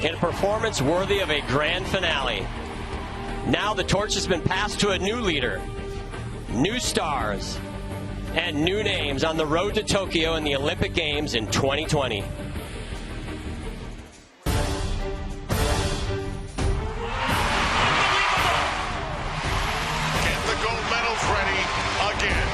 in a performance worthy of a grand finale. Now the torch has been passed to a new leader, new stars, and new names on the road to Tokyo in the Olympic Games in 2020. Get the gold medals ready again.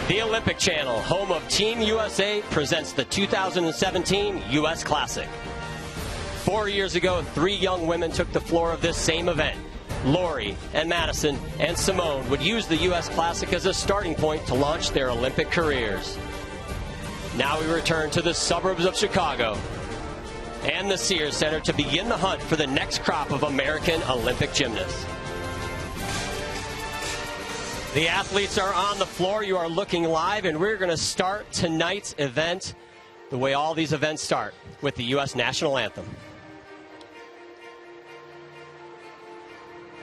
The Olympic Channel, home of Team USA, presents the 2017 U.S. Classic. 4 years ago, 3 young women took the floor of this same event. Lori and Madison and Simone would use the U.S. Classic as a starting point to launch their Olympic careers. Now we return to the suburbs of Chicago and the Sears Center to begin the hunt for the next crop of American Olympic gymnasts. The athletes are on the floor. You are looking live, and we're going to start tonight's event the way all these events start, with the U.S. National Anthem.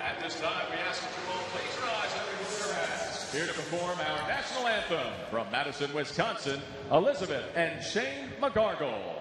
At this time, we ask that you all please rise and remove your hats. Here to perform our national anthem from Madison, Wisconsin, Elizabeth and Shane McGargle.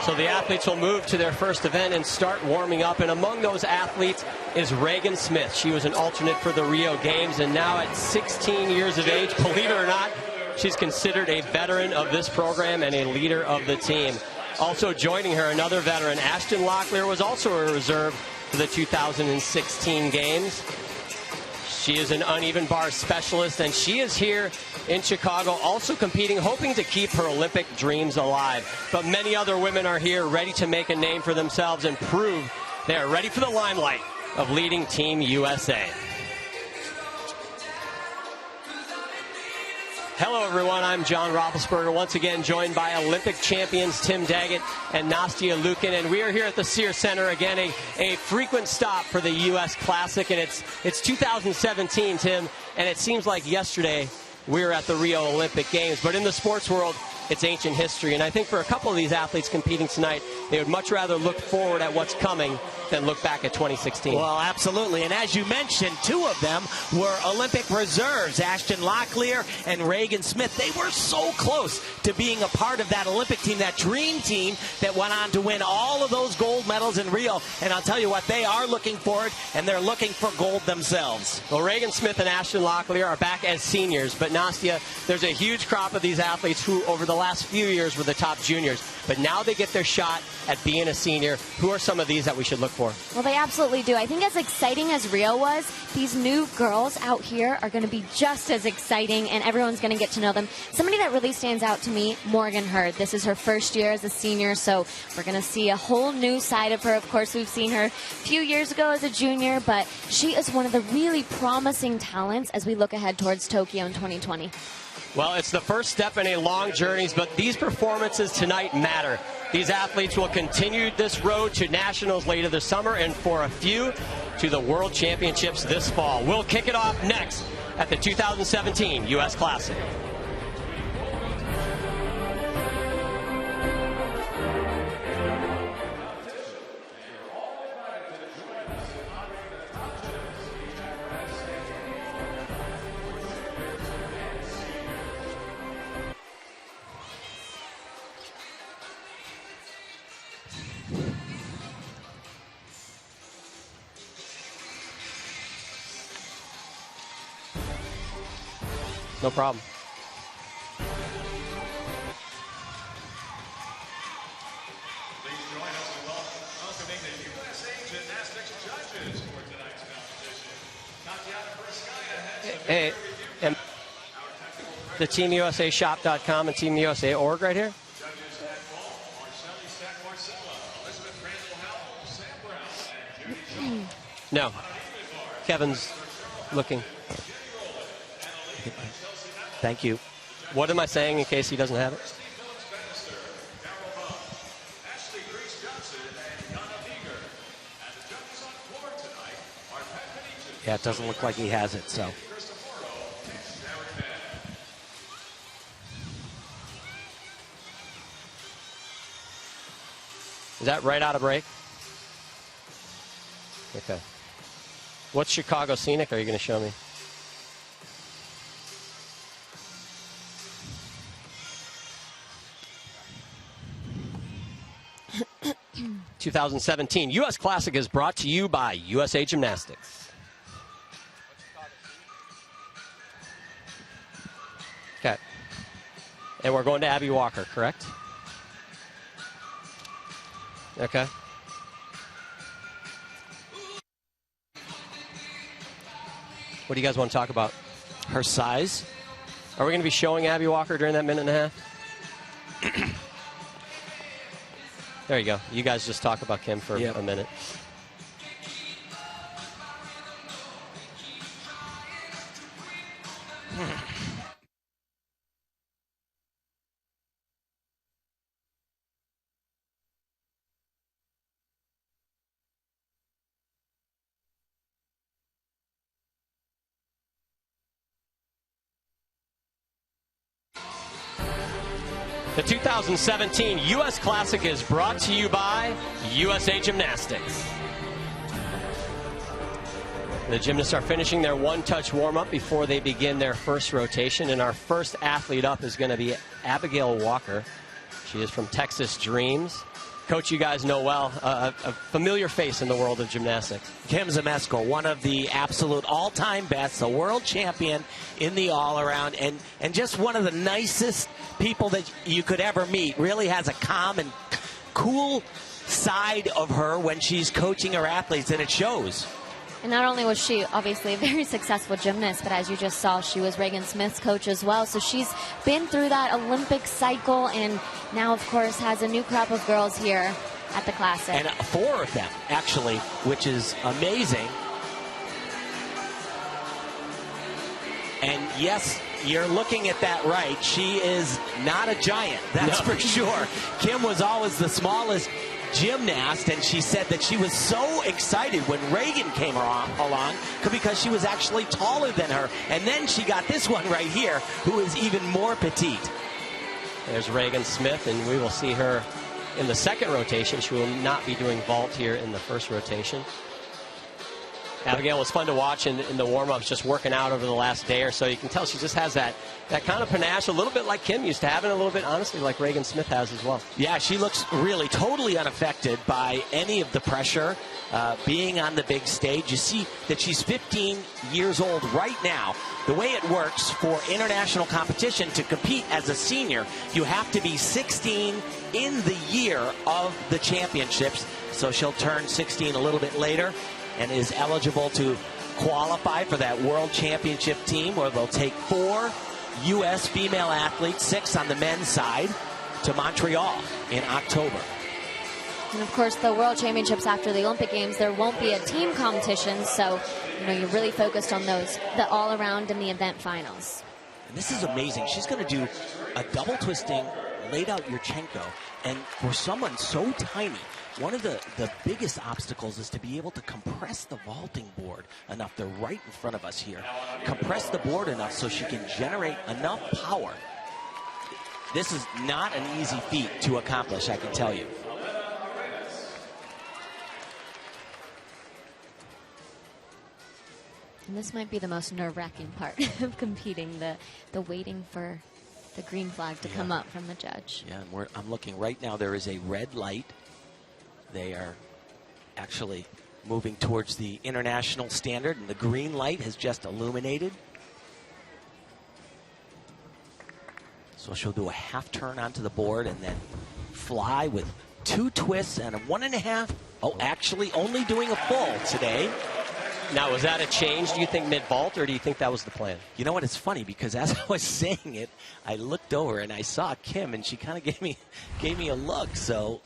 So the athletes will move to their first event and start warming up. And among those athletes is Regan Smith. She was an alternate for the Rio Games, and now at 16 years of age, believe it or not, she's considered a veteran of this program and a leader of the team. Also joining her, another veteran, Ashton Locklear, was also a reserve for the 2016 Games. She is an uneven bar specialist, and she is here in Chicago also competing, hoping to keep her Olympic dreams alive. But many other women are here ready to make a name for themselves and prove they are ready for the limelight of leading Team USA. Hello, everyone. I'm John Roethlisberger, once again joined by Olympic champions Tim Daggett and Nastia Liukin, and we are here at the Sears Center again, a frequent stop for the U.S. Classic, and it's 2017, Tim, and it seems like yesterday we were at the Rio Olympic Games, but in the sports world, it's ancient history, and I think for a couple of these athletes competing tonight, they would much rather look forward at what's coming than look back at 2016. Well, absolutely. And as you mentioned, 2 of them were Olympic reserves, Ashton Locklear and Regan Smith. They were so close to being a part of that Olympic team, that dream team that went on to win all of those gold medals in Rio. And I'll tell you what, they are looking for it, and they're looking for gold themselves. Well, Regan Smith and Ashton Locklear are back as seniors, but Nastia, there's a huge crop of these athletes who over the last few years were the top juniors, but now they get their shot at being a senior. Who are some of these that we should look for? for. Well, they absolutely do. I think as exciting as Rio was, these new girls out here are going to be just as exciting, and everyone's going to get to know them. Somebody that really stands out to me, Morgan Hurd. This is her first year as a senior, so we're going to see a whole new side of her. Of course, we've seen her a few years ago as a junior, but she is one of the really promising talents as we look ahead towards Tokyo in 2020. Well, it's the first step in a long journey, but these performances tonight matter. These athletes will continue this road to nationals later this summer and for a few to the World Championships this fall. We'll kick it off next at the 2017 U.S. Classic. No problem. Please join us in welcoming the USA Gymnastics judges for tonight's competition. Tatiana Briskaya heads the Hey, and the TeamUSAShop.com and TeamUSA.org right here? judges at fault, Marcelli Stack Marcella, Elizabeth Randall Howell, Sam Brown, and Judy Shaw. No. Kevin's looking. Thank you. What am I saying in case he doesn't have it? Yeah, it doesn't look like he has it, so. Is that right out of break? Okay. What's Chicago Scenic are you going to show me? (2017) U.S. Classic is brought to you by USA Gymnastics. Okay. And we're going to Abby Walker, correct? Okay. What do you guys want to talk about? Her size? Are we going to be showing Abby Walker during that minute and a half? There you go. You guys just talk about Kim for a minute. The 2017 U.S. Classic is brought to you by USA Gymnastics. The gymnasts are finishing their one-touch warm-up before they begin their first rotation, and our first athlete up is going to be Abigail Walker. She is from Texas Dreams. Coach, you guys know well, a familiar face in the world of gymnastics. Kim Zemesco, one of the absolute all-time best, a world champion in the all-around, and just one of the nicest people that you could ever meet. Really has a calm and cool side of her when she's coaching her athletes, and it shows. And not only was she obviously a very successful gymnast, but as you just saw, she was Regan Smith's coach as well. So she's been through that Olympic cycle and now, of course, has a new crop of girls here at the Classic. And 4 of them, actually, which is amazing. And yes, you're looking at that right. She is not a giant, that's for sure. Kim was always the smallest gymnast, and she said that she was so excited when Regan came along because she was actually taller than her. And then she got this one right here, who is even more petite. There's Regan Smith, and we will see her in the second rotation. She will not be doing vault here in the first rotation. Abigail was fun to watch in the warm-ups, just working out over the last day or so. You can tell she just has that kind of panache, a little bit like Kim used to have, and a little bit, honestly, like Reagan Smith has as well. Yeah, she looks really totally unaffected by any of the pressure being on the big stage. You see that she's 15 years old right now. The way it works for international competition, to compete as a senior, you have to be 16 in the year of the championships. So she'll turn 16 a little bit later and is eligible to qualify for that world championship team, where they'll take 4 U.S. female athletes, 6 on the men's side, to Montreal in October. And of course, the World Championships after the Olympic Games, there won't be a team competition, so you're really focused on those, the all-around and the event finals. And this is amazing. She's going to do a double twisting, laid out Yurchenko, and for someone so tiny, one of the biggest obstacles is to be able to compress the vaulting board enough. They're right in front of us here. Compress the board enough so she can generate enough power. This is not an easy feat to accomplish, I can tell you. And this might be the most nerve-wracking part of competing, the waiting for the green flag to come up from the judge. Yeah, and I'm looking right now. There is a red light. They are actually moving towards the international standard, and the green light has just illuminated. So she'll do a half turn onto the board and then fly with 2 twists and a 1.5. Oh, actually only doing a full today. Now, was that a change, do you think, mid-vault, or do you think that was the plan? You know what? It's funny because as I was saying it, I looked over and I saw Kim, and she kind of gave me a look. So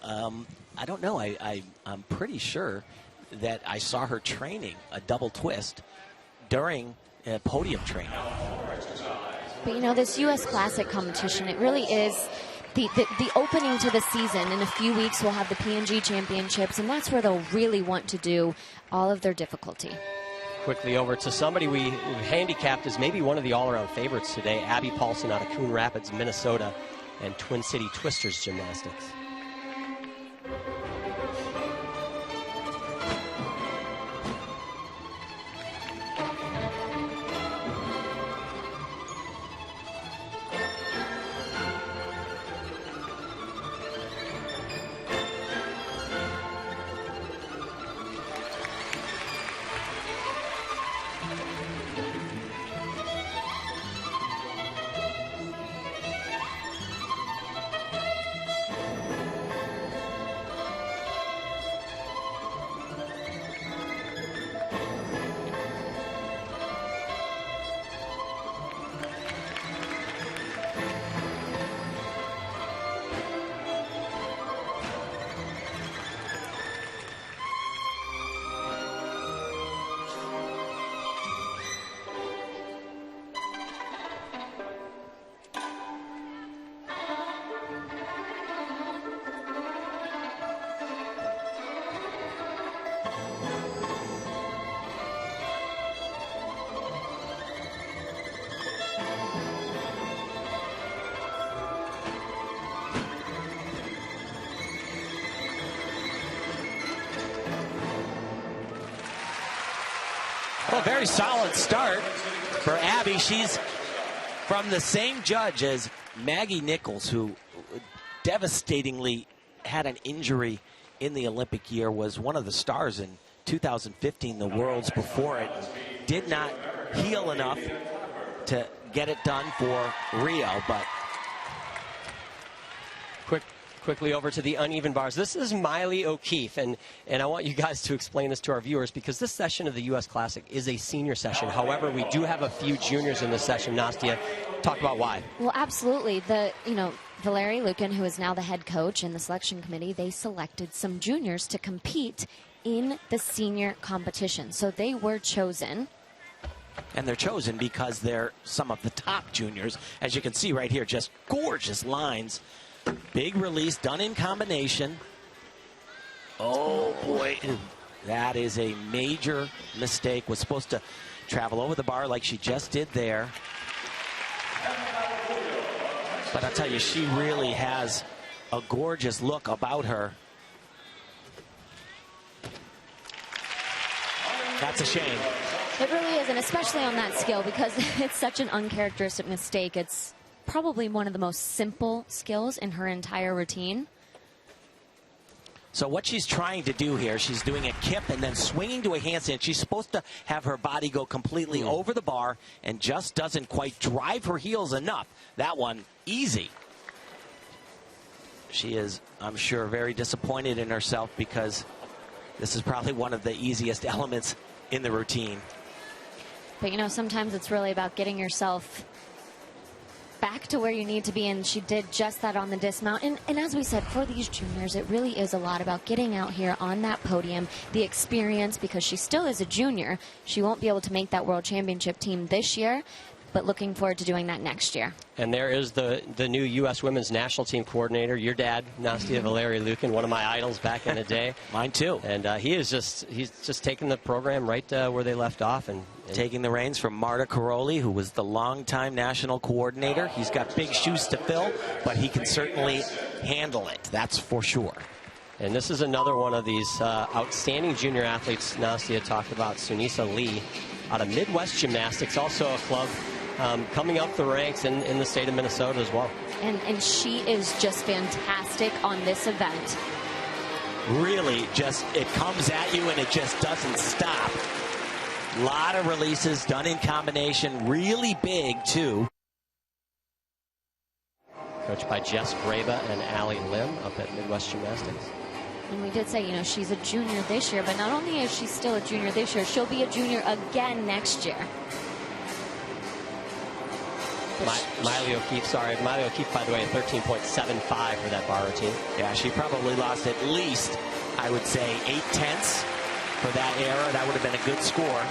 I don't know. I'm pretty sure that I saw her training a double twist during podium training. But this U.S. Classic competition, it really is the opening to the season. In a few weeks, we'll have the P&G Championships, and that's where they'll really want to do all of their difficulty. Quickly over to somebody we handicapped as maybe one of the all-around favorites today, Abby Paulson out of Coon Rapids, Minnesota, and Twin City Twisters Gymnastics. Well, very solid start for Abby. She's from the same judge as Maggie Nichols, who devastatingly had an injury in the Olympic year, was one of the stars in 2015, the Worlds before it. Did not heal enough to get it done for Rio, but Quickly over to the uneven bars. This is Miley O'Keefe, and I want you guys to explain this to our viewers, because this session of the U.S. Classic is a senior session. However, we do have a few juniors in this session. Nastia, talk about why. Well, absolutely. Valerie Lucan, who is now the head coach in the selection committee, they selected some juniors to compete in the senior competition. So they were chosen. And they're chosen because they're some of the top juniors. As you can see right here, just gorgeous lines. Big release done in combination. Oh, boy. That is a major mistake. Was supposed to travel over the bar like she just did there. But I'll tell you, she really has a gorgeous look about her. That's a shame. It really is, and especially on that skill, because it's such an uncharacteristic mistake. It's probably one of the most simple skills in her entire routine. So what she's trying to do here, she's doing a kip and then swinging to a handstand. She's supposed to have her body go completely over the bar and just doesn't quite drive her heels enough. That one, easy. She is, I'm sure, very disappointed in herself because this is probably one of the easiest elements in the routine. But, you know, sometimes it's really about getting yourself back to where you need to be, and she did just that on the dismount. And as we said, for these juniors, it really is a lot about getting out here on that podium, the experience, because she still is a junior. She won't be able to make that World Championship team this year, but looking forward to doing that next year. And there is the new U.S. Women's National Team Coordinator, your dad, Nastia Valeri-Lukin, one of my idols back in the day. Mine too. And he's just taking the program right where they left off. And taking the reins from Marta Caroli, who was the longtime national coordinator. He's got big shoes to fill, but he can certainly handle it. That's for sure. And this is another one of these outstanding junior athletes Nastia talked about, Sunisa Lee, out of Midwest Gymnastics, also a club coming up the ranks in the state of Minnesota as well. And she is just fantastic on this event. Really, just it comes at you and it just doesn't stop. A lot of releases done in combination, really big too. Coached by Jess Graba and Allie Lim up at Midwest Gymnastics. And we did say, you know, she's a junior this year, but not only is she still a junior this year, she'll be a junior again next year. Miley O'Keefe, by the way, 13.75 for that bar routine. Yeah, she probably lost at least, I would say, 0.8 for that error. That would have been a good score.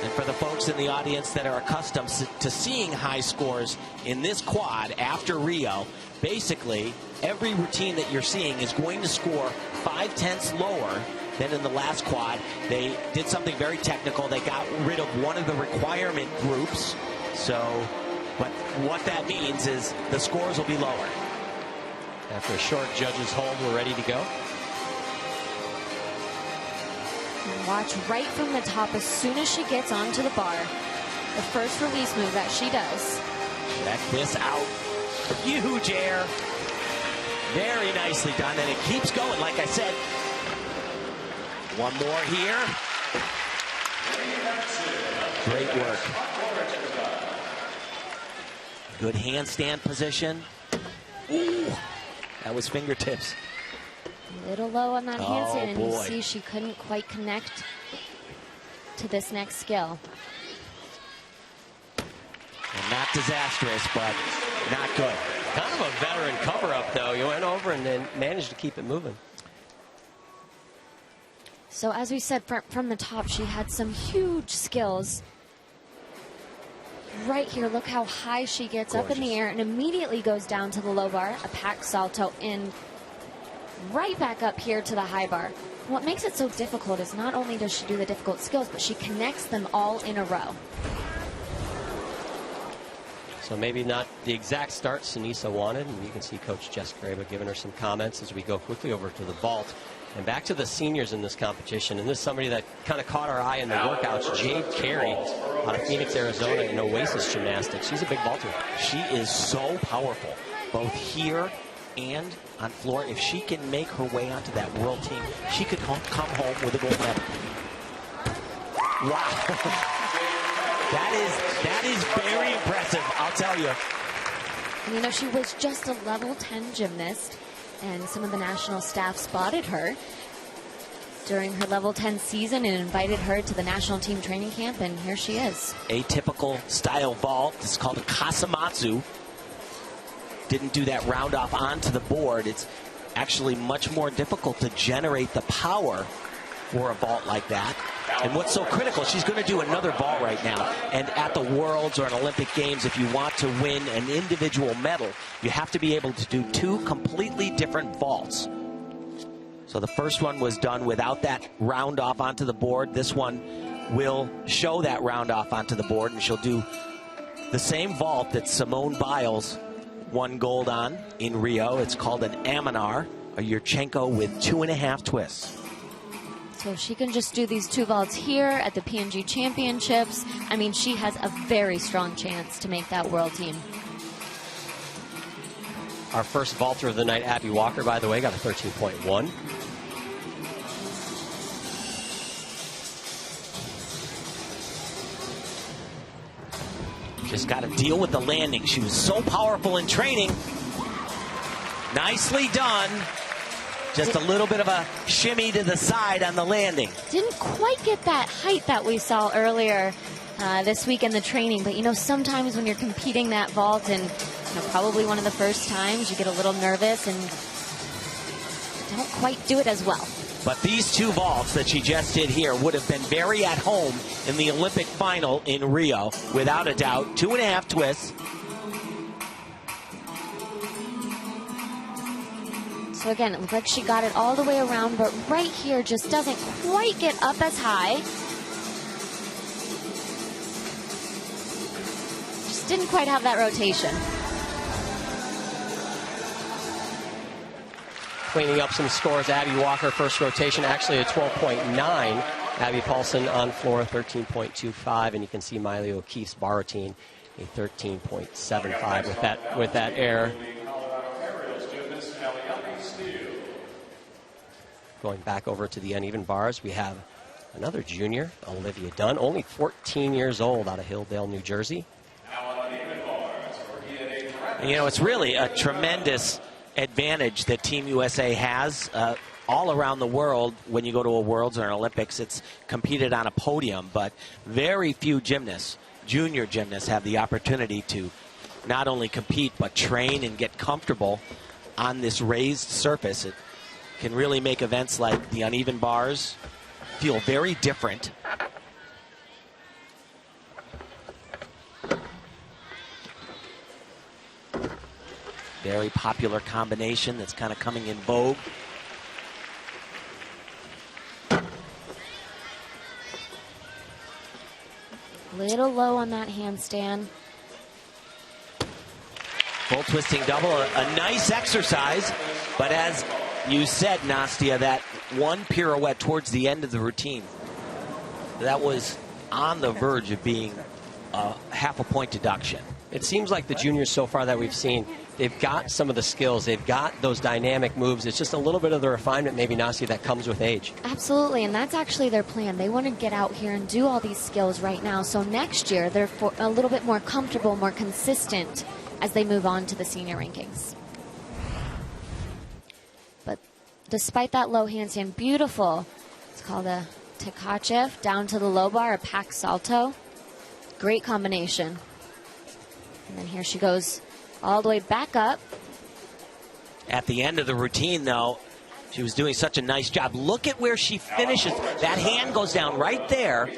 And for the folks in the audience that are accustomed to seeing high scores in this quad after Rio, basically every routine that you're seeing is going to score 0.5 lower than in the last quad. They did something very technical. They got rid of one of the requirement groups. So, but what that means is the scores will be lower. After a short judge's hold, we're ready to go. And watch right from the top as soon as she gets onto the bar. The first release move that she does. Check this out. Huge air. Very nicely done, and it keeps going, like I said. One more here. Great work. Good handstand position. Ooh, that was fingertips. A little low on that handstand, and you boy. see she couldn't quite connect to this next skill. And not disastrous, but not good. Kind of a veteran cover-up, though. You went over and then managed to keep it moving. So as we said, from the top, she had some huge skills. Right here, look how high she gets up in the air and immediately goes down to the low bar, a pack salto in, right back up here to the high bar. What makes it so difficult is not only does she do the difficult skills, but she connects them all in a row. So maybe not the exact start Sunisa wanted, and you can see Coach Jess Graba giving her some comments as we go quickly over to the vault. And back to the seniors in this competition, and this is somebody that kind of caught our eye in the workouts, Jade Carey out of Phoenix, Arizona in Oasis Gymnastics. She's a big vaulter. She is so powerful, both here and on floor. If she can make her way onto that world team, she could come home with a gold medal. Wow. That is very impressive, I'll tell you. And, you know, she was just a level 10 gymnast, and some of the national staff spotted her during her level 10 season and invited her to the national team training camp, and here she is. Atypical style vault. This is called a kasamatsu. Didn't do that round off onto the board. It's actually much more difficult to generate the power for a vault like that. And what's so critical, she's going to do another vault right now. And at the Worlds or an Olympic Games, if you want to win an individual medal, you have to be able to do two completely different vaults. So the first one was done without that round off onto the board. This one will show that round off onto the board, and she'll do the same vault that Simone Biles won gold on in Rio. It's called an Amanar, a Yurchenko with 2.5 twists. So she can just do these 2 vaults here at the P&G Championships. I mean, she has a very strong chance to make that world team. Our first vaulter of the night, Abby Walker, by the way, got a 13.1. Just got to deal with the landing. She was so powerful in training. Nicely done. Just a little bit of a shimmy to the side on the landing. Didn't quite get that height that we saw earlier this week in the training. But, you know, sometimes when you're competing that vault and, you know, probably one of the first times, you get a little nervous and don't quite do it as well. But these 2 vaults that she just did here would have been very at home in the Olympic final in Rio, without a doubt. 2.5 twists. So again, it looked like she got it all the way around, but right here just doesn't quite get up as high. Just didn't quite have that rotation. Cleaning up some scores, Abby Walker, first rotation, actually a 12.9. Abby Paulson on floor, 13.25. And you can see Miley O'Keefe's bar routine, a 13.75 with that air. Going back over to the uneven bars, we have another junior, Olivia Dunn, only 14 years old, out of Hilldale, New Jersey. And, you know, it's really a tremendous advantage that Team USA has all around the world. When you go to a Worlds or an Olympics, it's competed on a podium, but very few gymnasts, junior gymnasts, have the opportunity to not only compete but train and get comfortable on this raised surface. It can really make events like the uneven bars feel very different. Very popular combination that's kind of coming in vogue. Little low on that handstand. Full twisting double, a nice exercise, but as you said, Nastia, that one pirouette towards the end of the routine, that was on the verge of being a half a point deduction. It seems like the juniors so far that we've seen, they've got some of the skills. They've got those dynamic moves. It's just a little bit of the refinement, maybe, Nastia, that comes with age. Absolutely, and that's actually their plan. They want to get out here and do all these skills right now. So next year, they're a little bit more comfortable, more consistent as they move on to the senior rankings. But despite that low handstand, beautiful. It's called a Tkachev, down to the low bar, a pack salto. Great combination. And then here she goes all the way back up. At the end of the routine, though, she was doing such a nice job. Look at where she finishes. That hand goes down right there.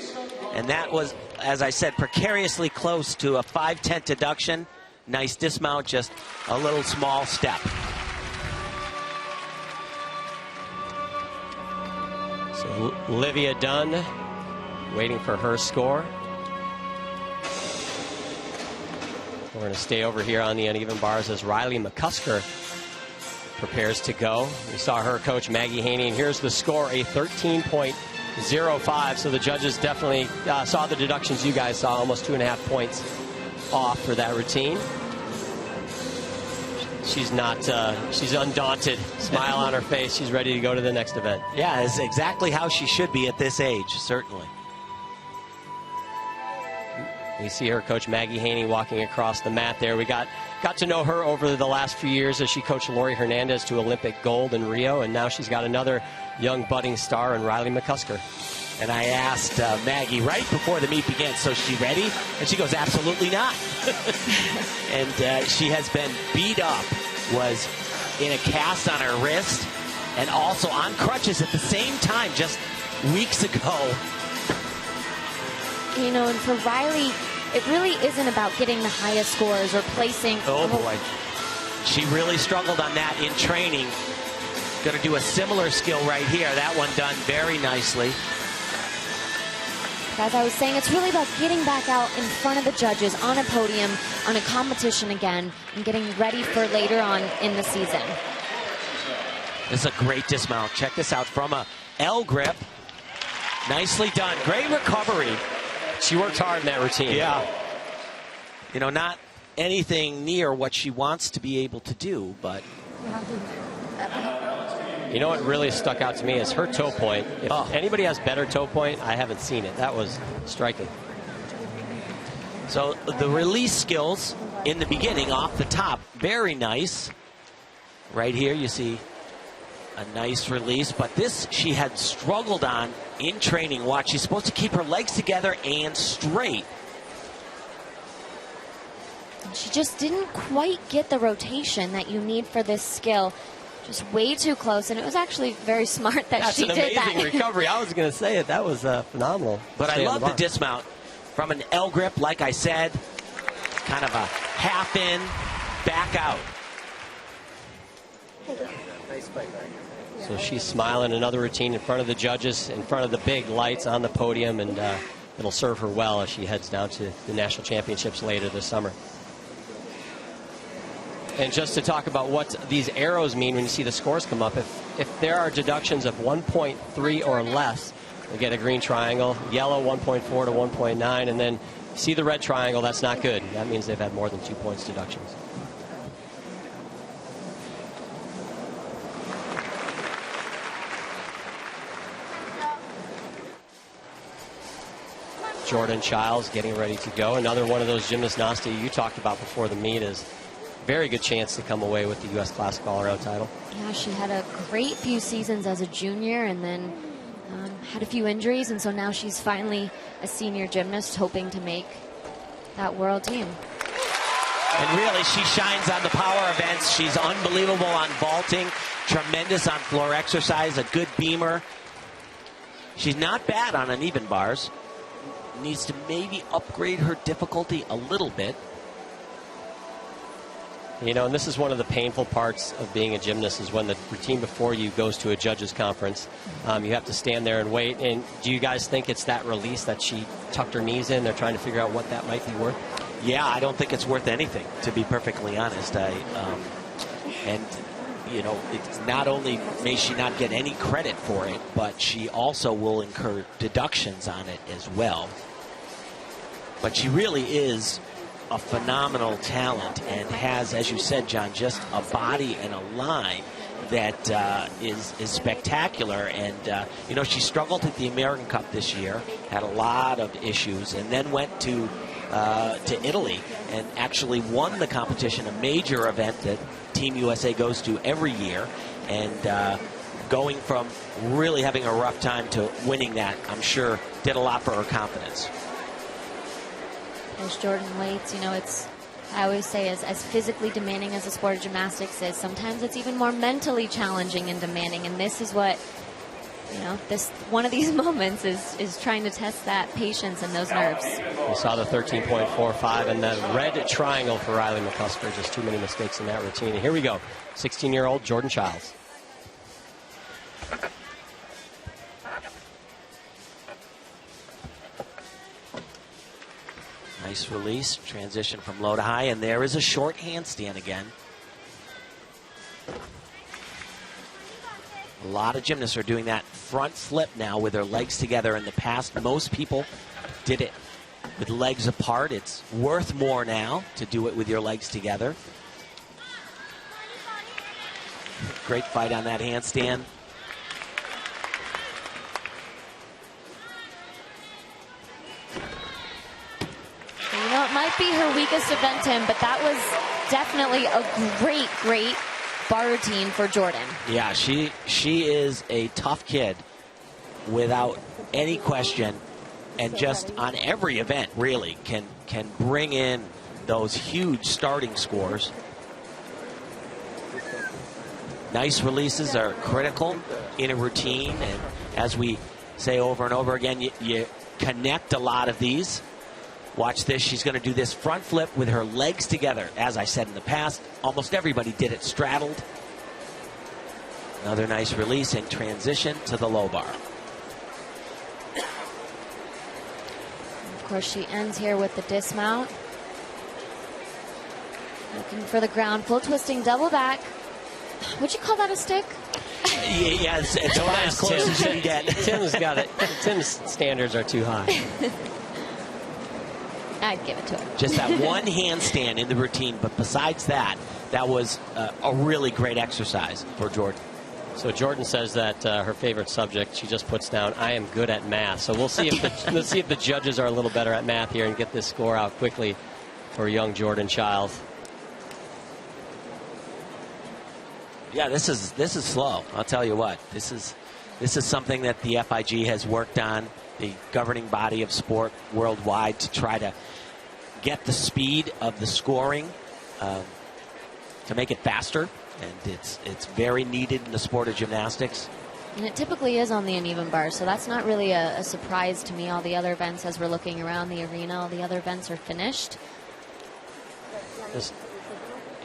And that was, as I said, precariously close to a 5/10 deduction. Nice dismount, just a little small step. So Olivia Dunn waiting for her score. We're going to stay over here on the uneven bars as Riley McCusker prepares to go. We saw her coach, Maggie Haney, and here's the score, a 13.05. So the judges definitely saw the deductions you guys saw, almost 2.5 points off for that routine. She's not, she's undaunted, smile on her face. She's ready to go to the next event. Yeah, it's exactly how she should be at this age, certainly. You see her coach Maggie Haney walking across the mat there. We got to know her over the last few years as she coached Lori Hernandez to Olympic gold in Rio, and now she's got another young budding star in Riley McCusker. And I asked Maggie right before the meet began, so is she ready? And she goes, absolutely not. And she has been beat up, was in a cast on her wrist, and also on crutches at the same time just weeks ago. You know, and for Riley, it really isn't about getting the highest scores or placing. Oh, boy. She really struggled on that in training. Going to do a similar skill right here. That one done very nicely. As I was saying, it's really about getting back out in front of the judges on a podium, on a competition again, and getting ready for later on in the season. This is a great dismount. Check this out from a L grip. Nicely done. Great recovery. She worked hard in that routine. Yeah. You know, not anything near what she wants to be able to do, but... You know what really stuck out to me is her toe point. If anybody has better toe point, I haven't seen it. That was striking. So the release skills in the beginning off the top, very nice. Right here you see a nice release, but this she had struggled on in training. Watch, she's supposed to keep her legs together and straight. She just didn't quite get the rotation that you need for this skill. Just way too close, and it was actually very smart that she did that. That's an amazing recovery. I was going to say it. That was phenomenal. But I love the dismount from an L grip, like I said, kind of a half in, back out. So she's smiling, another routine in front of the judges, in front of the big lights on the podium, and it'll serve her well as she heads down to the national championships later this summer. And just to talk about what these arrows mean when you see the scores come up, if there are deductions of 1.3 or less, they get a green triangle, yellow 1.4 to 1.9, and then see the red triangle, that's not good. That means they've had more than 2 points deductions. Jordan Childs getting ready to go. Another one of those gymnasts you talked about before the meet is very good chance to come away with the U.S. Classic All-Around title. Yeah, she had a great few seasons as a junior and then had a few injuries, and so now she's finally a senior gymnast hoping to make that world team. And really, she shines on the power events. She's unbelievable on vaulting, tremendous on floor exercise, a good beamer. She's not bad on uneven bars. Needs to maybe upgrade her difficulty a little bit. You know, and this is one of the painful parts of being a gymnast is when the routine before you goes to a judges conference. You have to stand there and wait. And do you guys think it's that release that she tucked her knees in? They're trying to figure out what that might be worth? Yeah, I don't think it's worth anything, to be perfectly honest. And, you know, it's not only may she not get any credit for it, but she also will incur deductions on it as well. But she really is a phenomenal talent and has, as you said, John, just a body and a line that is spectacular. And, you know, she struggled at the American Cup this year, had a lot of issues, and then went to Italy and actually won the competition, a major event that Team USA goes to every year. And going from really having a rough time to winning that, I'm sure, did a lot for her confidence. As Jordan waits, you know, I always say as physically demanding as the sport of gymnastics is, sometimes it's even more mentally challenging and demanding, and this is what, you know, one of these moments is trying to test that patience and those nerves. We saw the 13.45 and the red triangle for Riley McCusker. Just too many mistakes in that routine. And here we go, 16-year-old Jordan Childs. Nice release, transition from low to high, and there is a short handstand again. A lot of gymnasts are doing that front flip now with their legs together. In the past, most people did it with legs apart. It's worth more now to do it with your legs together. Great fight on that handstand. You know, it might be her weakest event, Tim, but that was definitely a great bar routine for Jordan. Yeah, she is a tough kid without any question, and just on every event really can bring in those huge starting scores. Nice releases are critical in a routine, and as we say over and over again, you connect a lot of these. Watch this. She's going to do this front flip with her legs together. As I said in the past, almost everybody did it straddled. Another nice release and transition to the low bar. Of course, she ends here with the dismount. Looking for the ground, full twisting double back. Would you call that a stick? Yes, it's about as close as you can get. Tim's got it. Tim's standards are too high. I'd give it to him. Just that one handstand in the routine, but besides that, that was a really great exercise for Jordan. So Jordan says that her favorite subject, she just puts down, I am good at math. So we'll see if the judges are a little better at math here and get this score out quickly for young Jordan Childs. Yeah, this is slow. I'll tell you what. This is something that the FIG has worked on, the governing body of sport worldwide, to try to get the speed of the scoring to make it faster, and it's very needed in the sport of gymnastics. And it typically is on the uneven bar, so that's not really a surprise to me. All the other events, as we're looking around the arena, all the other events are finished.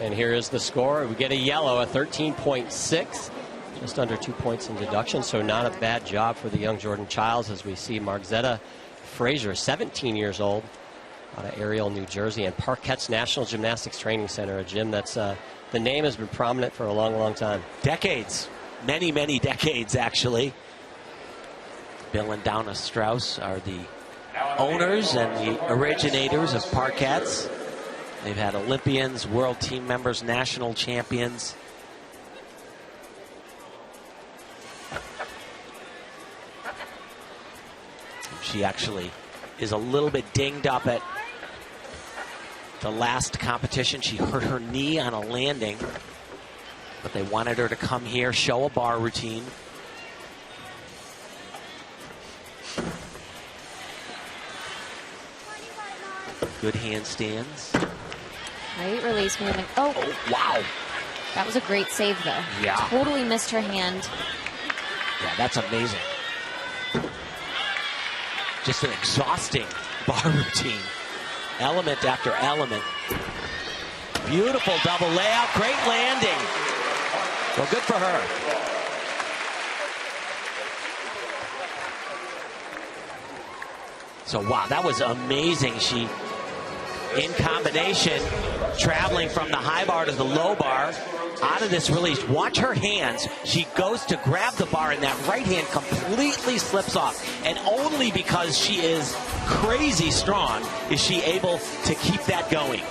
And here is the score. We get a yellow, a 13.6, just under 2 points in deduction, so not a bad job for the young Jordan Childs, as we see Margzetta Frazier, 17 years old, out of Ariel, New Jersey, and Parkette's National Gymnastics Training Center, a gym that's the name has been prominent for a long, long time. Decades. Many, many decades, actually. Bill and Donna Strauss are the owners and the originators of Parkette's. They've had Olympians, world team members, national champions. She actually is a little bit dinged up at the last competition. She hurt her knee on a landing, but they wanted her to come here, show a bar routine. Good handstands. Great release movement. Oh, wow. That was a great save, though. Yeah. Totally missed her hand. Yeah, that's amazing. Just an exhausting bar routine. Element after element. Beautiful double layout. Great landing. Well, good for her. So, wow, that was amazing. She, in combination, traveling from the high bar to the low bar, out of this release. Watch her hands. She goes to grab the bar, and that right hand completely slips off. And only because she is crazy strong is she able to keep that going.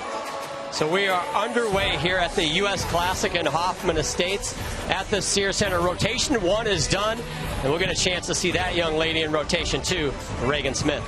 So we are underway here at the U.S. Classic in Hoffman Estates at the Sears Center. Rotation 1 is done, and we'll get a chance to see that young lady in rotation 2, Reagan Smith.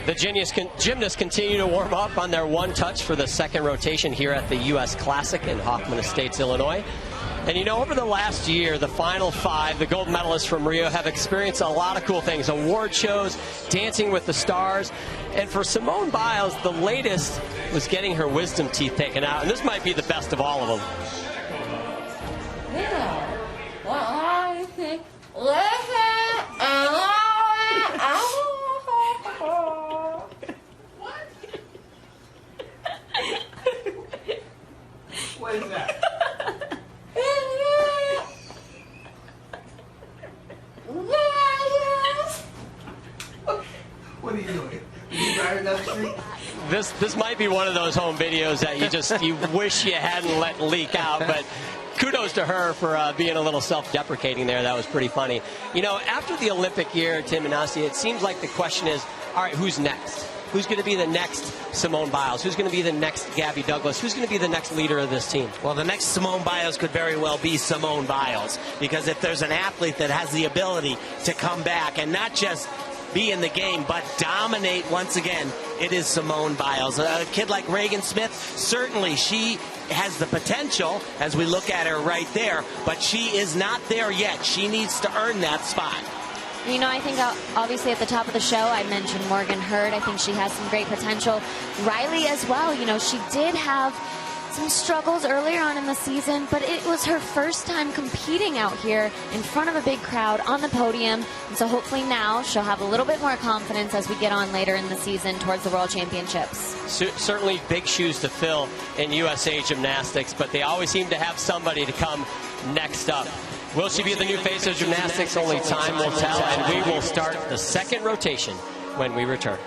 The gymnasts continue to warm up on their one touch for the second rotation here at the U.S. Classic in Hoffman Estates, Illinois. And you know, over the last year, the final five, the gold medalists from Rio, have experienced a lot of cool things. Award shows, Dancing with the Stars. And for Simone Biles, the latest was getting her wisdom teeth taken out. And this might be the best of all of them. I think What is that? What are you doing? Are you driving down the street? This might be one of those home videos that you wish you hadn't let leak out, but kudos to her for being a little self-deprecating there. That was pretty funny. You know, after the Olympic year, Tim and Nasi, it seems like the question is, all right, who's next? Who's going to be the next Simone Biles? Who's going to be the next Gabby Douglas? Who's going to be the next leader of this team? Well, the next Simone Biles could very well be Simone Biles, because if there's an athlete that has the ability to come back and not just be in the game, but dominate once again, it is Simone Biles. A kid like Regan Smith, certainly she has the potential as we look at her right there, but she is not there yet. She needs to earn that spot. You know, I think obviously at the top of the show, I mentioned Morgan Hurd. I think she has some great potential. Riley as well. You know, she did have some struggles earlier on in the season, but it was her first time competing out here in front of a big crowd on the podium. And so hopefully now she'll have a little bit more confidence as we get on later in the season towards the World Championships. Certainly big shoes to fill in USA Gymnastics, but they always seem to have somebody to come next up. Will she be the new face of gymnastics? Only time will tell, and we will start the second rotation when we return.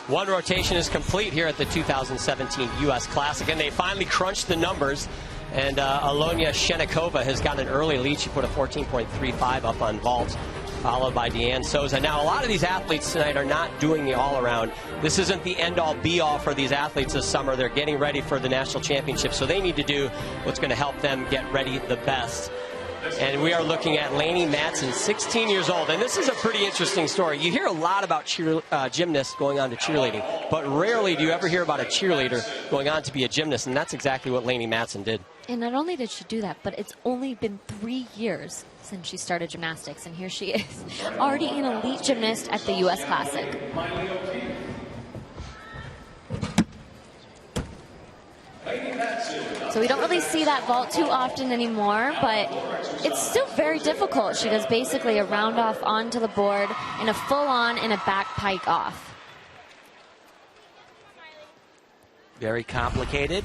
One rotation is complete here at the 2017 U.S. Classic, and they finally crunched the numbers. And Alonia Shenikova has got an early lead. She put a 14.35 up on vault, followed by Deanne Souza. Now, a lot of these athletes tonight are not doing the all-around. This isn't the end-all, be-all for these athletes this summer. They're getting ready for the national championship, so they need to do what's going to help them get ready the best. And we are looking at Lainey Matson, 16 years old. And this is a pretty interesting story. You hear a lot about gymnasts going on to cheerleading, but rarely do you ever hear about a cheerleader going on to be a gymnast. And that's exactly what Lainey Matson did. And not only did she do that, but it's only been 3 years since she started gymnastics. And here she is, already an elite gymnast at the U.S. Classic. So we don't really see that vault too often anymore, but it's still very difficult. She does basically a round off onto the board and a full on and a back pike off. Very complicated.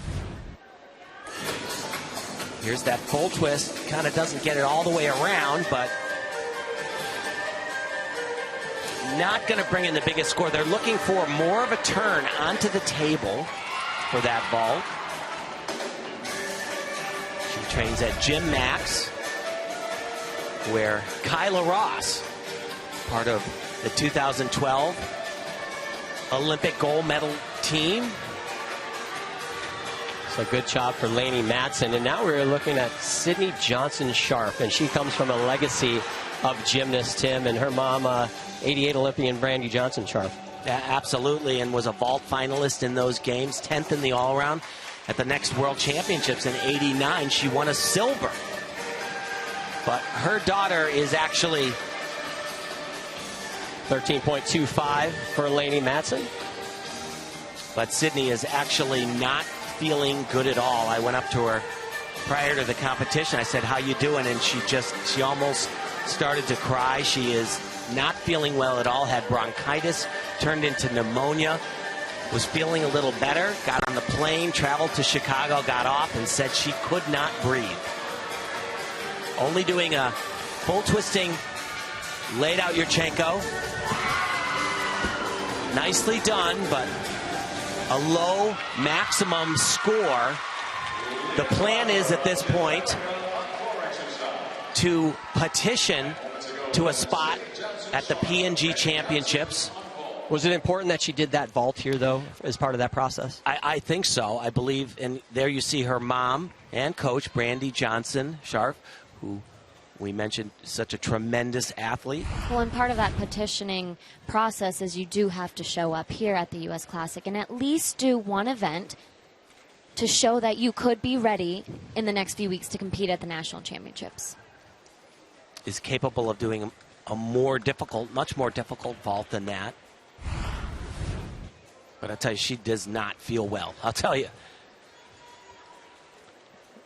Here's that full twist. Kind of doesn't get it all the way around, but not going to bring in the biggest score. They're looking for more of a turn onto the table for that vault. She trains at Gym Max. where Kyla Ross, part of the 2012 Olympic gold medal team. So good job for Lainey Matson. And now we're looking at Sydney Johnson-Sharp, and she comes from a legacy of gymnast, Tim, and her mom, 88 Olympian Brandy Johnson-Sharp. Yeah, absolutely, and was a vault finalist in those games, 10th in the all-around. At the next World Championships in '89, she won a silver. But her daughter is actually 13.25 for Lainey Matson. But Sydney is actually not feeling good at all. I went up to her prior to the competition. I said, "How you doing?" And she almost started to cry. She is not feeling well at all, had bronchitis, turned into pneumonia, was feeling a little better, got on the plane, traveled to Chicago, got off, and said she could not breathe. Only doing a full twisting, laid out Yurchenko. Nicely done, but a low maximum score. The plan is at this point to petition to a spot at the P&G Championships. Was it important that she did that vault here, though, as part of that process? I think so. I believe, and there you see her mom and coach, Brandy Johnson-Sharp, who we mentioned, such a tremendous athlete. Well, and part of that petitioning process is you do have to show up here at the U.S. Classic and at least do one event to show that you could be ready in the next few weeks to compete at the national championships. Is capable of doing a more difficult, much more difficult vault than that. But I'll tell you, she does not feel well. I'll tell you.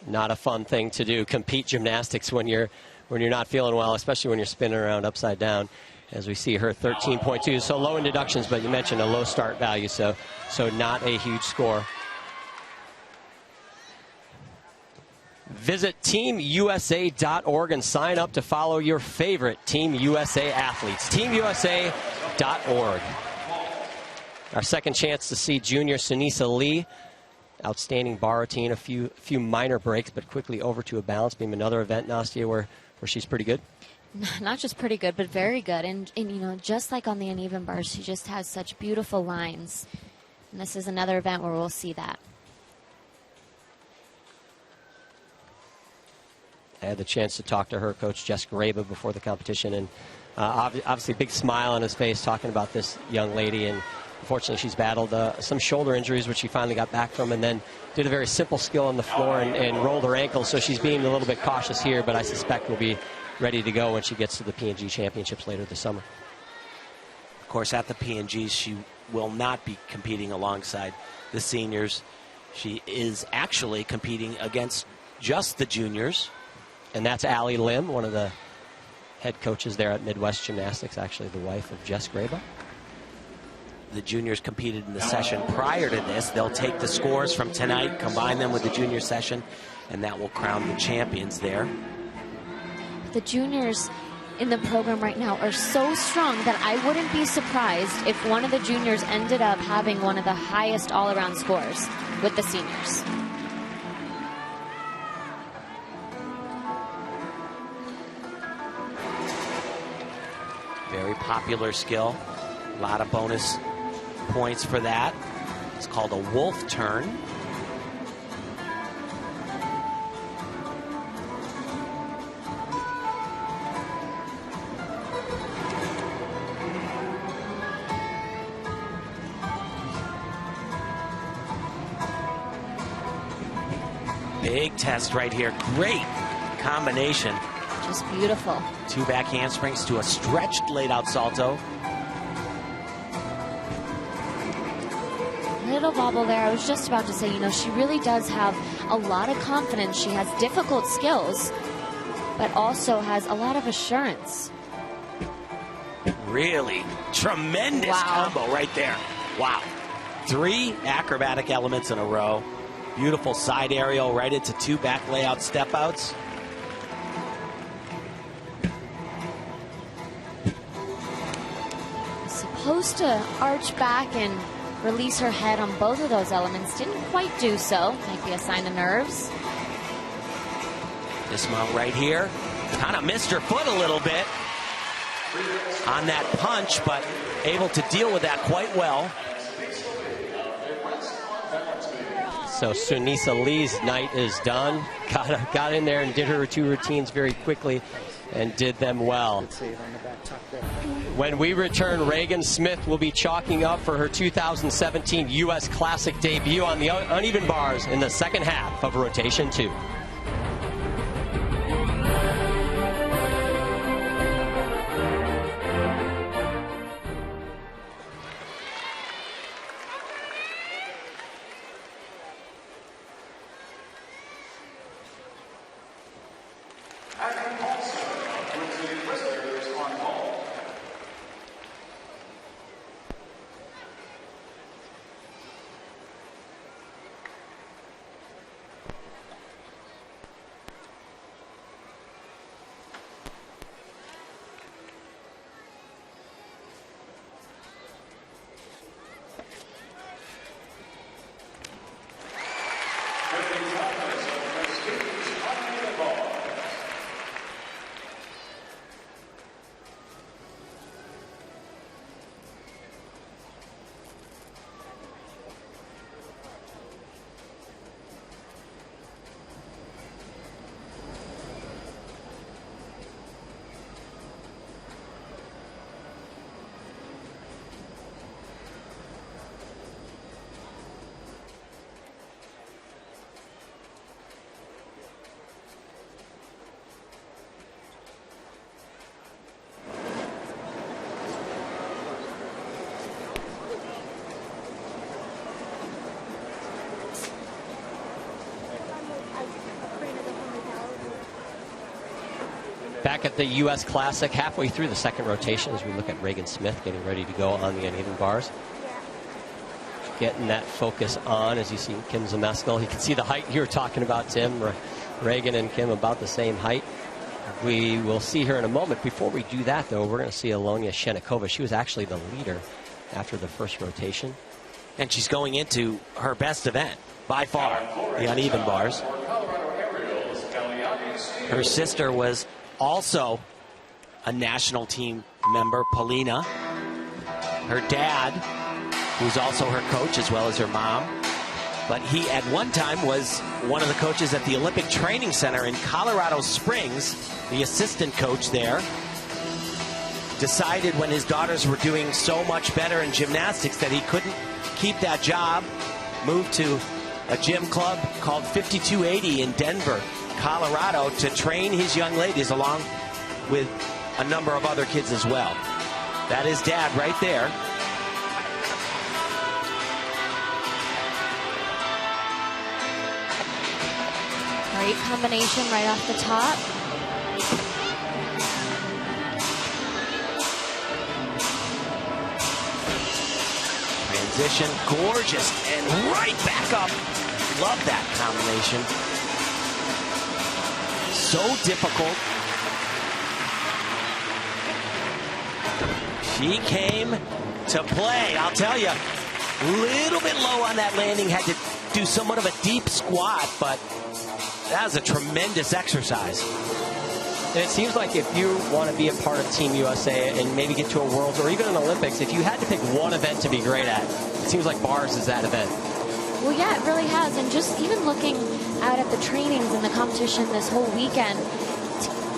Not a fun thing to do, compete gymnastics when you're not feeling well, especially when you're spinning around upside down. As we see her 13.2, so low in deductions, but you mentioned a low start value, so not a huge score. Visit teamusa.org and sign up to follow your favorite Team USA athletes. teamusa.org. Our second chance to see junior Sunisa Lee. Outstanding bar routine, a few minor breaks, but quickly over to a balance beam. Another event, Nastia, where she's pretty good. Not just pretty good, but very good. And you know, just like on the uneven bars, she just has such beautiful lines. And this is another event where we'll see that. I had the chance to talk to her coach, Jess Graba, before the competition, and obviously big smile on his face talking about this young lady. And unfortunately, she's battled some shoulder injuries, which she finally got back from, and then did a very simple skill on the floor and rolled her ankle. So she's being a little bit cautious here, but I suspect will be ready to go when she gets to the P&G Championships later this summer. Of course, at the P&Gs, she will not be competing alongside the seniors. She is actually competing against just the juniors. And that's Allie Lim, one of the head coaches there at Midwest Gymnastics, actually the wife of Jess Graba. The juniors competed in the session prior to this. They'll take the scores from tonight, combine them with the junior session, and that will crown the champions there. The juniors in the program right now are so strong that I wouldn't be surprised if one of the juniors ended up having one of the highest all-around scores with the seniors. Very popular skill. A lot of bonus points for that. It's called a wolf turn. Big test right here. Great combination. Just beautiful. Two back handsprings to a stretched laid-out salto. Little wobble there. I was just about to say, you know, she really does have a lot of confidence. She has difficult skills, but also has a lot of assurance. Really tremendous combo right there. Wow. 3 acrobatic elements in a row. Beautiful side aerial right into 2 back layout step outs. Supposed to arch back and release her head on both of those elements. Didn't quite do so. Might be a sign of nerves. Dismount right here. Kind of missed her foot a little bit on that punch, but able to deal with that quite well. So Sunisa Lee's night is done. Got in there and did her 2 routines very quickly and did them well. When we return, Reagan Smith will be chalking up for her 2017 U.S. Classic debut on the uneven bars in the second half of rotation 2. Back at the U.S. Classic, halfway through the second rotation as we look at Reagan Smith getting ready to go on the uneven bars. Getting that focus on as you see Kim Zameskel. You can see the height you were talking about, Tim. Reagan and Kim about the same height. We will see her in a moment. Before we do that, though, we're going to see Alonia Shenikova. She was actually the leader after the first rotation. And she's going into her best event, by far, the uneven bars. Her sister was also a national team member, Polina. Her dad, who's also her coach as well as her mom. But he at one time was one of the coaches at the Olympic Training Center in Colorado Springs, the assistant coach there. Decided when his daughters were doing so much better in gymnastics that he couldn't keep that job. Moved to a gym club called 5280 in Denver, Colorado, to train his young ladies along with a number of other kids as well. That is Dad right there. Great combination right off the top. Transition, gorgeous, and right back up. Love that combination. So difficult. She came to play. I'll tell you, a little bit low on that landing. Had to do somewhat of a deep squat, but that was a tremendous exercise. And it seems like if you want to be a part of Team USA and maybe get to a Worlds or even an Olympics, if you had to pick one event to be great at, it seems like bars is that event. Well, yeah, it really has. And just even looking out at the trainings and the competition this whole weekend,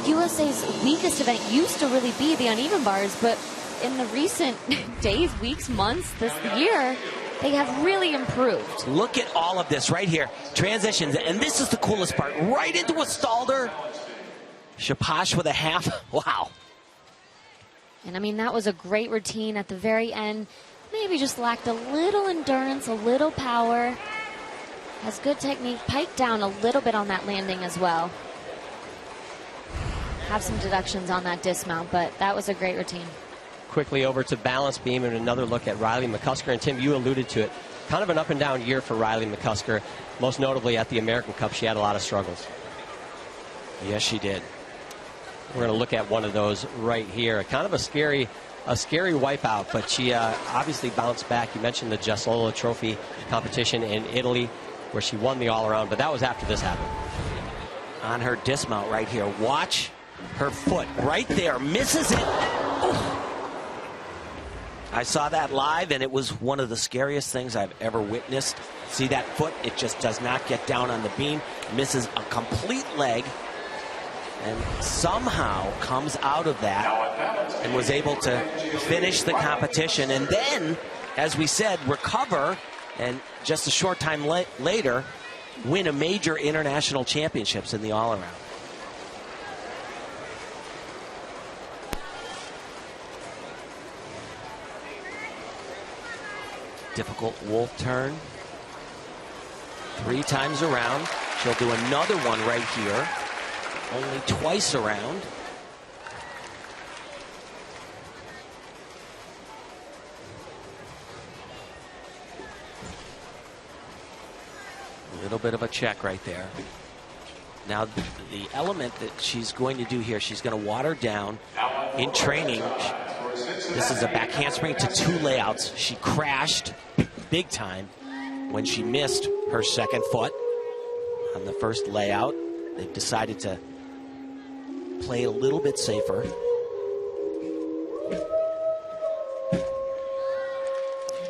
USA's weakest event used to really be the uneven bars, but in the recent days, weeks, months, this year, they have really improved. Look at all of this right here. Transitions, and this is the coolest part. Right into a Stalder. Shaposh with a half. Wow. And I mean, that was a great routine at the very end. Maybe just lacked a little endurance, a little power. Has good technique. Piked down a little bit on that landing as well. Have some deductions on that dismount, but that was a great routine. Quickly over to balance beam and another look at Riley McCusker. And Tim, you alluded to it. Kind of an up and down year for Riley McCusker. Most notably at the American Cup, she had a lot of struggles. Yes, she did. We're going to look at one of those right here. Kind of a scary wipeout, but she obviously bounced back. You mentioned the Jaslola Trophy competition in Italy where she won the all-around, but that was after this happened. On her dismount right here. Watch her foot right there, misses it. Ooh. I saw that live, and it was one of the scariest things I've ever witnessed. See that foot? It just does not get down on the beam, misses a complete leg, and somehow comes out of that and was able to finish the competition. And then, as we said, recover, and just a short time later, win a major international championships in the all-around. Difficult wolf turn. 3 times around. She'll do another one right here. Only twice around. A little bit of a check right there. Now the element that she's going to do here, she's going to water down in training. This is a back handspring to 2 layouts. She crashed big time when she missed her second foot on the first layout. They've decided to play a little bit safer.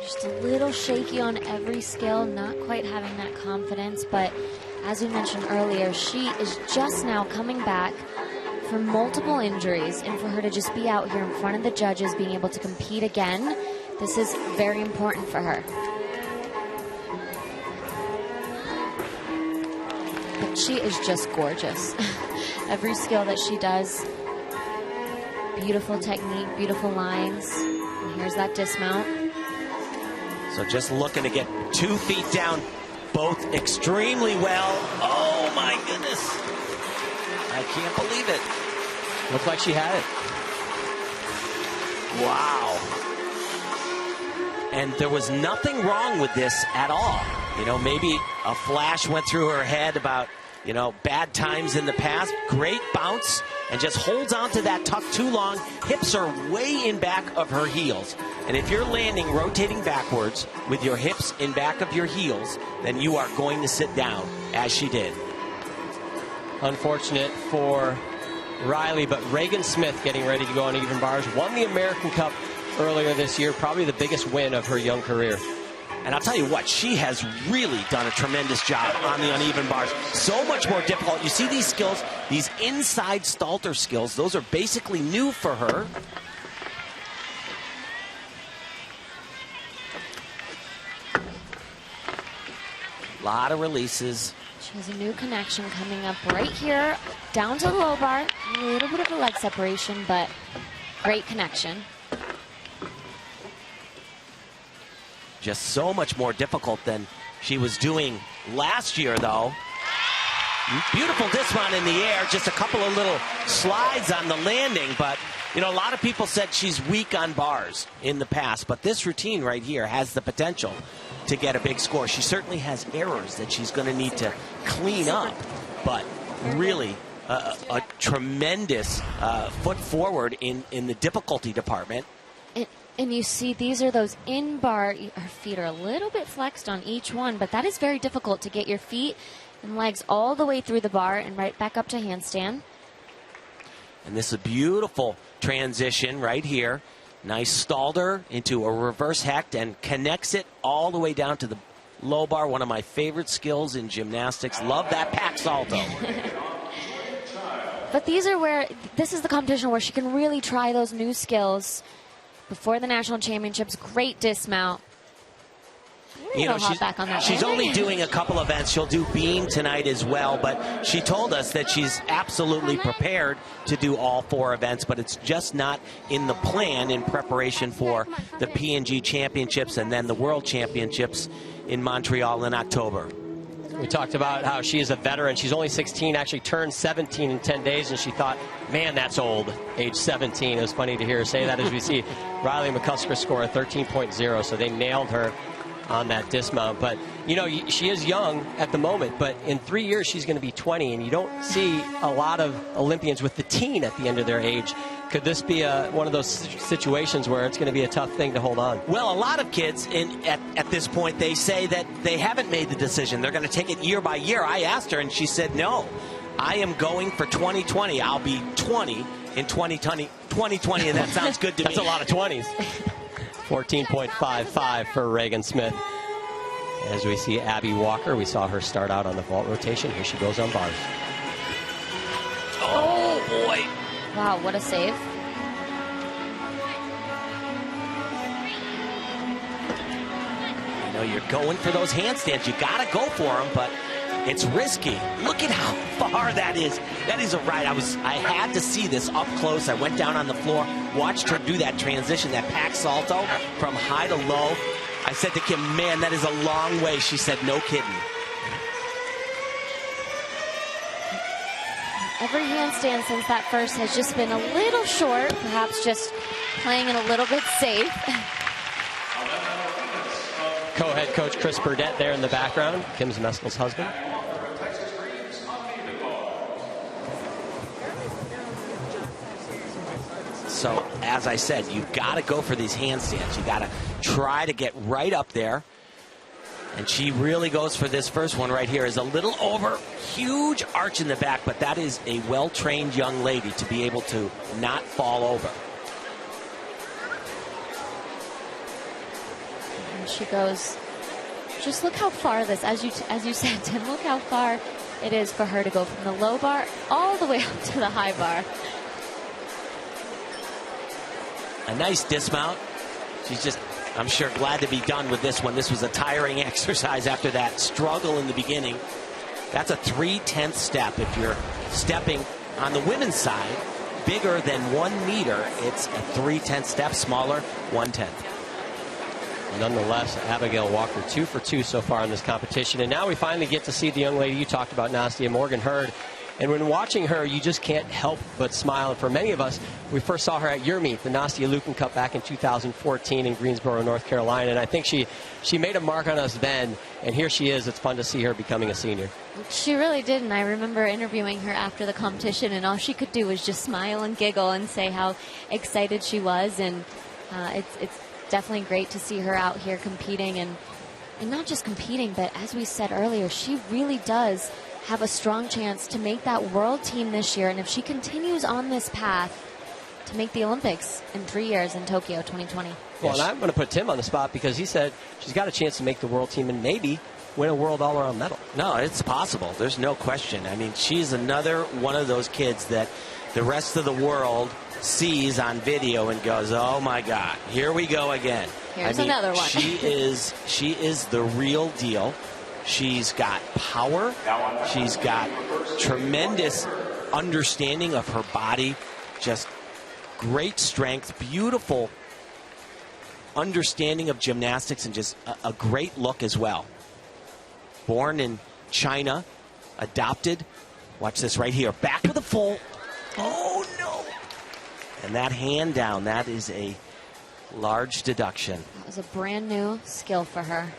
Just a little shaky on every skill, not quite having that confidence, but as we mentioned earlier, she is just now coming back from multiple injuries, and for her to just be out here in front of the judges being able to compete again, this is very important for her. But she is just gorgeous. Every skill that she does, beautiful technique, beautiful lines. And here's that dismount. So just looking to get 2 feet down, both extremely well. Oh my goodness. I can't believe it. Looked like she had it. Wow. And there was nothing wrong with this at all. You know, maybe a flash went through her head about, you know, bad times in the past. Great bounce, and just holds on to that tuck too long. Hips are way in back of her heels. And if you're landing, rotating backwards with your hips in back of your heels, then you are going to sit down, as she did. Unfortunate for Riley, but Reagan Smith getting ready to go on even bars. Won the American Cup earlier this year, probably the biggest win of her young career. And I'll tell you what, she has really done a tremendous job on the uneven bars. So much more difficult. You see these skills, these inside Stalter skills, those are basically new for her. A lot of releases. She has a new connection coming up right here, down to the low bar. A little bit of a leg separation, but great connection. Just so much more difficult than she was doing last year, though. Beautiful dismount in the air, just a couple of little slides on the landing, but you know, a lot of people said she's weak on bars in the past, but this routine right here has the potential to get a big score. She certainly has errors that she's going to need to clean up, but really a tremendous foot forward in the difficulty department. And you see, these are those in-bar, her feet are a little bit flexed on each one, but that is very difficult to get your feet and legs all the way through the bar and right back up to handstand. And this is a beautiful transition right here. Nice Stalder into a reverse hecht and connects it all the way down to the low bar. One of my favorite skills in gymnastics. Love that pack salto. But these are where, this is the competition where she can really try those new skills. Before the national championships, great dismount. You know, she's only doing a couple events. She'll do beam tonight as well, but she told us that she's absolutely prepared to do all 4 events, but it's just not in the plan in preparation for the P&G championships and then the world championships in Montreal in October. We talked about how she is a veteran. She's only 16, actually turned 17 in 10 days, and she thought, man, that's old, age 17. It was funny to hear her say that as we see Riley McCusker score a 13.0, so they nailed her on that dismount. But, you know, she is young at the moment, but in 3 years she's going to be 20, and you don't see a lot of Olympians with the teen at the end of their age. Could this be one of those situations where it's going to be a tough thing to hold on? Well, a lot of kids at this point, they say that they haven't made the decision. They're going to take it year by year. I asked her, and she said no. I am going for 2020. I'll be 20 in 2020, and that sounds good to me. That's a lot of 20s. 14.55 for Reagan Smith. As we see Abby Walker, we saw her start out on the vault rotation. Here she goes on bars. Oh, boy. Wow, what a save. You know, you're going for those handstands. You got to go for them, but it's risky. Look at how far that is. That is a ride. I had to see this up close. I went down on the floor, watched her do that transition, that pack salto from high to low. I said to Kim, man, that is a long way. She said, no kidding. Every handstand since that first has just been a little short, perhaps just playing it a little bit safe. Co-head coach Chris Burdett there in the background, Kim's Meskel's husband. So, as I said, you've got to go for these handstands. You got to try to get right up there. And she really goes for this first one right here. Is a little over, huge arch in the back, but that is a well-trained young lady to be able to not fall over. And she goes, just look how far this, as you said, Tim, look how far it is for her to go from the low bar all the way up to the high bar. A nice dismount. She's just, I'm sure, glad to be done with this one. This was a tiring exercise after that struggle in the beginning. That's a 3/10 step. If you're stepping on the women's side, bigger than 1 meter, it's a 3/10 step, smaller, 1/10. Nonetheless, Abigail Walker 2 for 2 so far in this competition. And now we finally get to see the young lady you talked about, Nastia Morgan Hurd. And when watching her, you just can't help but smile. And for many of us, we first saw her at your meet, the Nastia Luken Cup back in 2014 in Greensboro, North Carolina. And I think she made a mark on us then. And here she is. It's fun to see her becoming a senior. She really did. And I remember interviewing her after the competition, and all she could do was just smile and giggle and say how excited she was. And it's definitely great to see her out here competing. And not just competing, but as we said earlier, she really does have a strong chance to make that world team this year. And if she continues on this path, to make the Olympics in 3 years in Tokyo 2020. Well, and I'm going to put Tim on the spot because he said she's got a chance to make the world team and maybe win a world all-around medal. No, it's possible. There's no question. I mean, she's another one of those kids that the rest of the world sees on video and goes, oh my God, here we go again. Here's another one. she is the real deal. She's got power. She's got tremendous understanding of her body. Just great strength, beautiful understanding of gymnastics, and just a great look as well. Born in China, adopted. Watch this right here. Back with a full. Oh, no. And that hand down, that is a large deduction. That was a brand new skill for her.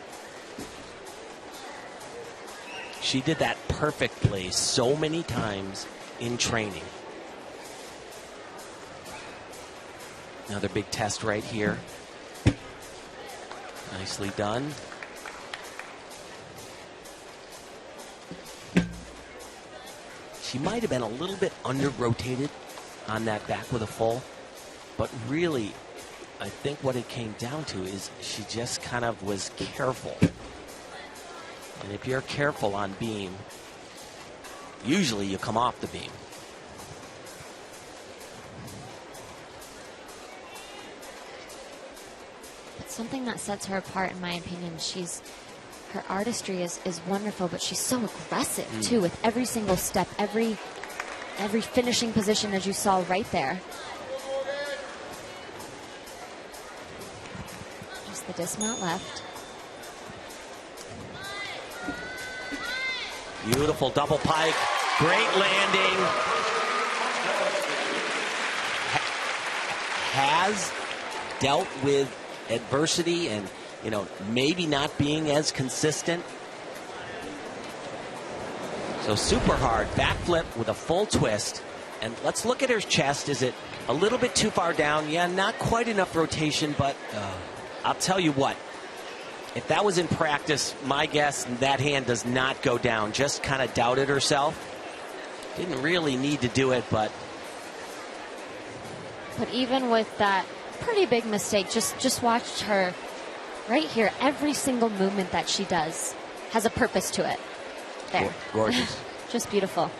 She did that perfectly so many times in training. Another big test right here. Nicely done. She might have been a little bit under-rotated on that back with a full, but really, I think what it came down to is she just kind of was careful. And if you're careful on beam, usually you come off the beam. But something that sets her apart, in my opinion, her artistry is wonderful, but she's so aggressive too, with every single step, every finishing position, as you saw right there. Just the dismount left. Beautiful double pike, great landing. Has dealt with adversity and, you know, maybe not being as consistent. So super hard, backflip with a full twist. And let's look at her chest. Is it a little bit too far down? Yeah, not quite enough rotation, but I'll tell you what. If that was in practice, my guess, that hand does not go down. Just kind of doubted herself. Didn't really need to do it, but even with that pretty big mistake, just watch her right here. Every single movement that she does has a purpose to it. There. Gorgeous. Just beautiful.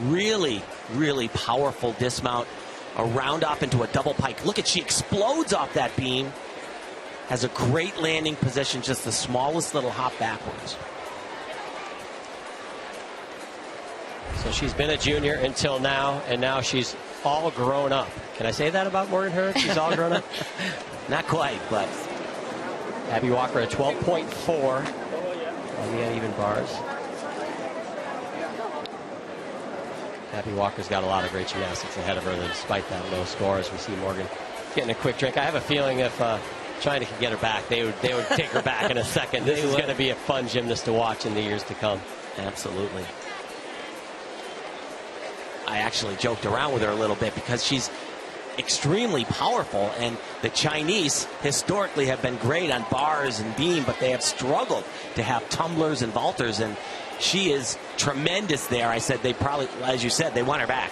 Really, really powerful dismount. A round off into a double pike. Look at, she explodes off that beam. Has a great landing position, just the smallest little hop backwards. So she's been a junior until now, and now she's all grown up. Can I say that about Morgan Hurd? She's all grown up? Not quite, but Abby Walker at 12.4 on the uneven bars. Abby Walker's got a lot of great gymnastics ahead of her, despite that low score, as we see Morgan getting a quick drink. I have a feeling if China could get her back, they would take her back in a second. This is going to be a fun gymnast to watch in the years to come. Absolutely. I actually joked around with her a little bit because she's extremely powerful, and the Chinese historically have been great on bars and beam, but they have struggled to have tumblers and vaulters, and she is tremendous there. I said they probably, as you said, they want her back.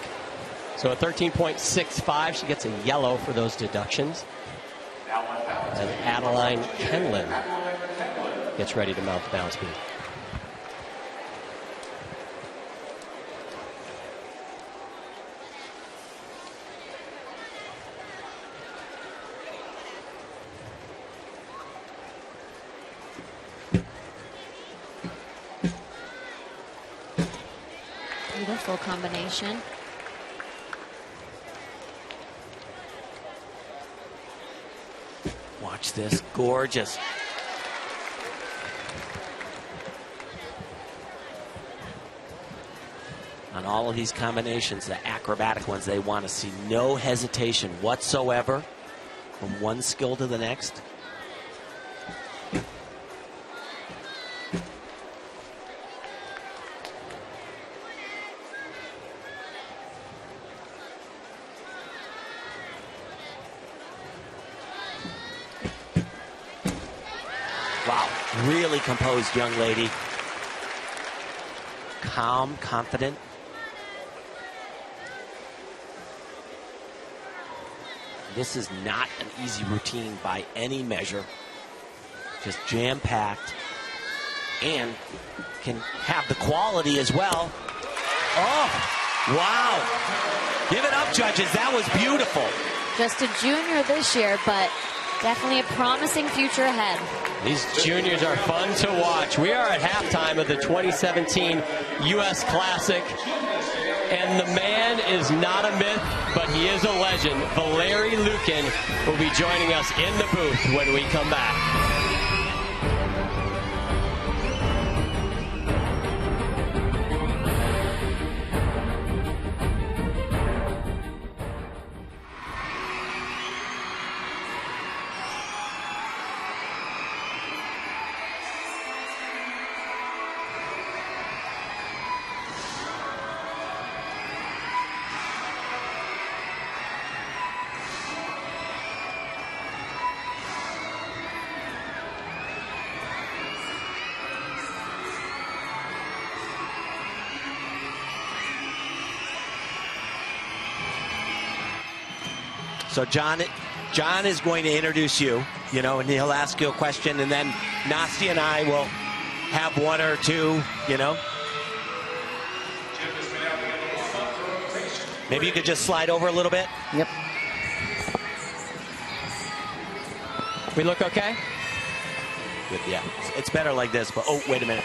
So a 13.65, she gets a yellow for those deductions. And Adeline Kenlin gets ready to mount the balance beam. Beautiful combination. Watch this, gorgeous. On all of these combinations, the acrobatic ones, they want to see no hesitation whatsoever from one skill to the next. Wow, really composed young lady. Calm, confident. This is not an easy routine by any measure. Just jam-packed. And can have the quality as well. Oh, wow. Give it up, judges. That was beautiful. Just a junior this year, but definitely a promising future ahead. These juniors are fun to watch. We are at halftime of the 2017 U.S. Classic. And the man is not a myth, but he is a legend. Valeri Lukin will be joining us in the booth when we come back. So John is going to introduce you, and he'll ask you a question, and then Nastia and I will have one or two, Maybe you could just slide over a little bit. Yep. We look okay? Good, yeah. It's better like this, but oh, wait a minute.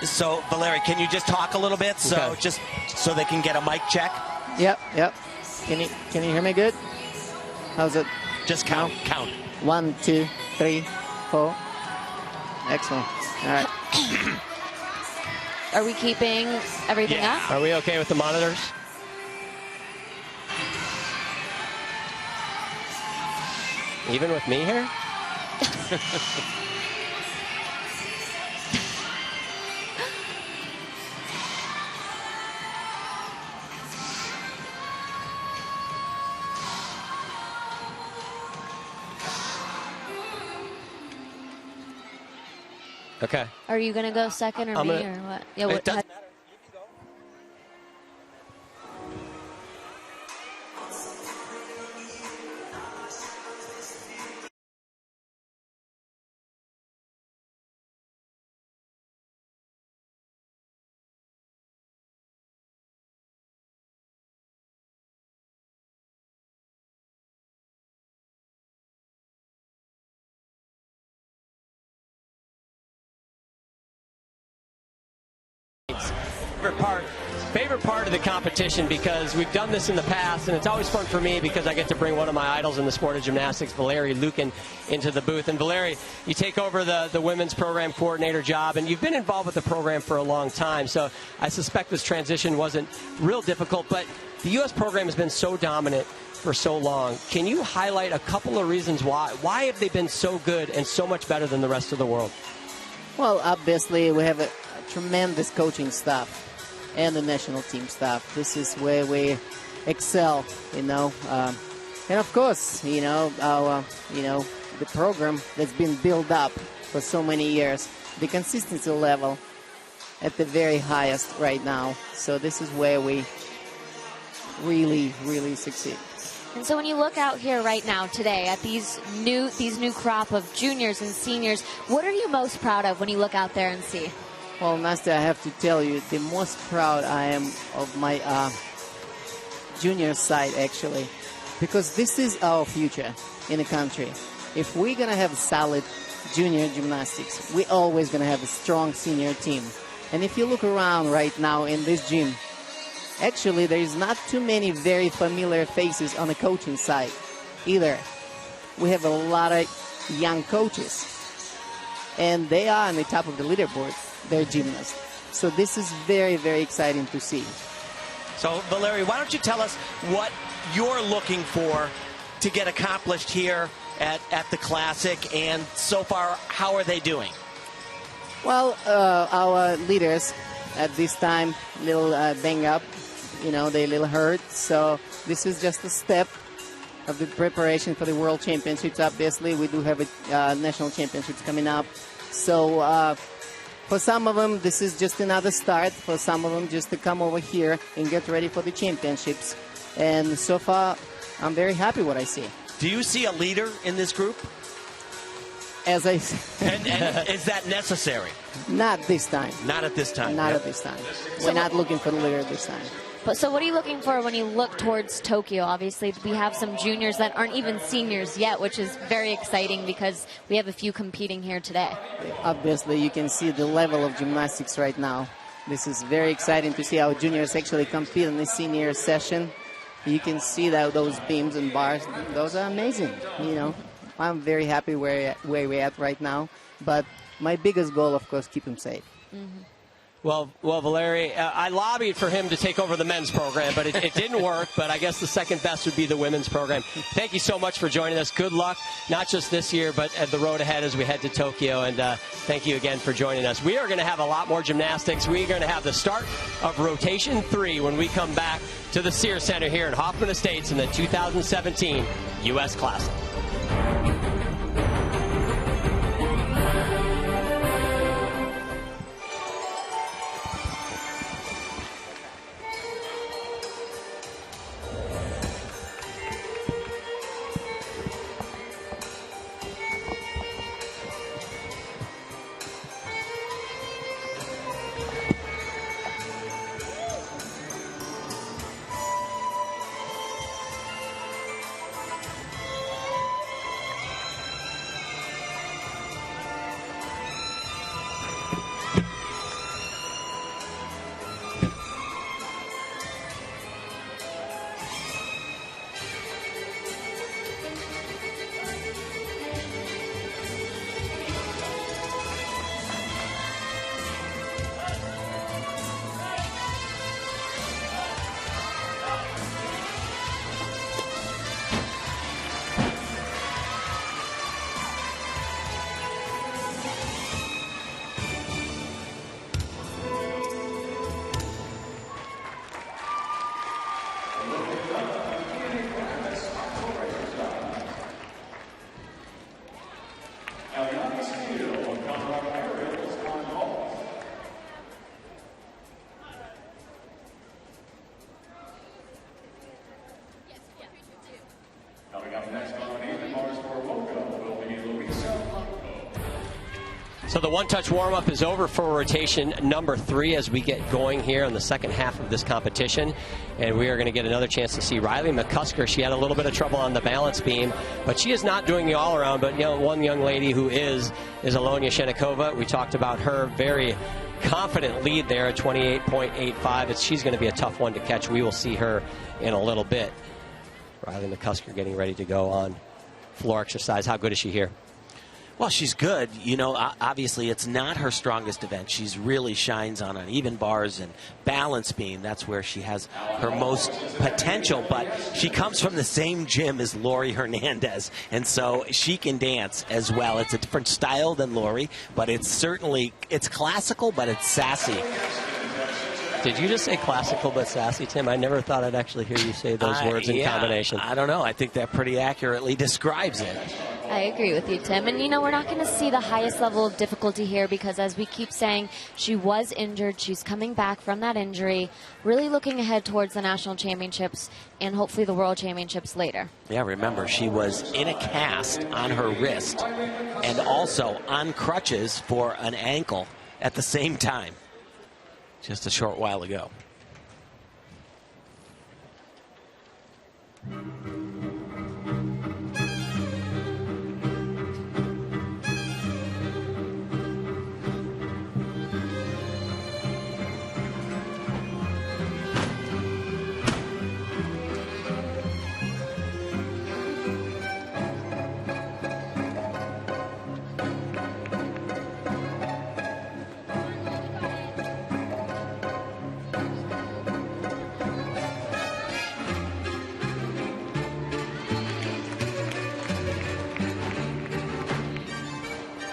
So, Valeri, can you just talk a little bit, just so they can get a mic check? Yep. Can you hear me good? How's it? Just count. 1, 2, 3, 4. Excellent. All right. Are we keeping everything up? Are we okay with the monitors? Even with me here? Okay. Are you going to go second or me or what? Yeah, It doesn't matter. Favorite part of the competition, because we've done this in the past, and it's always fun for me because I get to bring one of my idols in the sport of gymnastics, Valeri Lukin, into the booth. And Valeri, you take over the women's program coordinator job, and you've been involved with the program for a long time, so I suspect this transition wasn't real difficult, but the U.S. program has been so dominant for so long. Can you highlight a couple of reasons why? Why have they been so good and so much better than the rest of the world? Well, obviously, we have a tremendous coaching staff and the national team staff. This is where we excel, and of course, our, the program that's been built up for so many years, the consistency level at the very highest right now. So this is where we really, really succeed. And so when you look out here right now today at these new crop of juniors and seniors, what are you most proud of when you look out there and see? Well, Nastya, I have to tell you, the most proud I am of my junior side, actually, because this is our future in the country. If we're going to have solid junior gymnastics, we're always going to have a strong senior team. And if you look around right now in this gym, actually, there is not too many very familiar faces on the coaching side either. We have a lot of young coaches, and they are on the top of the leaderboard. They're gymnasts. So this is very, very exciting to see. So, Valeri, why don't you tell us what you're looking for to get accomplished here at the Classic, and so far, how are they doing? Well, our leaders at this time, little bang up, they're a little hurt. So this is just a step of the preparation for the World Championships. Obviously, we do have a national championships coming up. So for some of them, this is just another start. For some of them, just to come over here and get ready for the championships. And so far, I'm very happy what I see. Do you see a leader in this group? As I and is that necessary? Not this time. Not at this time. Not at this time. We're not looking for the leader this time. But so what are you looking for when you look towards Tokyo? Obviously, we have some juniors that aren't even seniors yet, which is very exciting because we have a few competing here today. Obviously, you can see the level of gymnastics right now. This is very exciting to see how juniors actually compete in the senior session. You can see that those beams and bars, those are amazing. I'm very happy where we're at right now. But my biggest goal, of course, keep them safe. Mm-hmm. Well, Valeri, I lobbied for him to take over the men's program, but it didn't work. But I guess the second best would be the women's program. Thank you so much for joining us. Good luck, not just this year, but at the road ahead as we head to Tokyo. And thank you again for joining us. We are going to have a lot more gymnastics. We're going to have the start of Rotation 3 when we come back to the Sears Center here in Hoffman Estates in the 2017 U.S. Classic. So the one-touch warm-up is over for rotation number 3 as we get going here in the second half of this competition. And we are going to get another chance to see Riley McCusker. She had a little bit of trouble on the balance beam, but she is not doing the all-around. But, you know, one young lady who is Alonia Shenikova. We talked about her very confident lead there at 28.85. She's going to be a tough one to catch. We will see her in a little bit. Riley McCusker getting ready to go on floor exercise. How good is she here? Well, she's good. You know, obviously it's not her strongest event. She's really shines on uneven bars and balance beam. That's where she has her most potential. But she comes from the same gym as Lori Hernandez, and so she can dance as well. It's a different style than Lori, but it's classical, but it's sassy. Did you just say classical but sassy, Tim? I never thought I'd actually hear you say those words in combination. I don't know. I think that pretty accurately describes it. I agree with you, Tim. And, you know, we're not going to see the highest level of difficulty here because, as we keep saying, she was injured. She's coming back from that injury, really looking ahead towards the national championships and hopefully the world championships later. Yeah, remember, she was in a cast on her wrist and also on crutches for an ankle at the same time just a short while ago.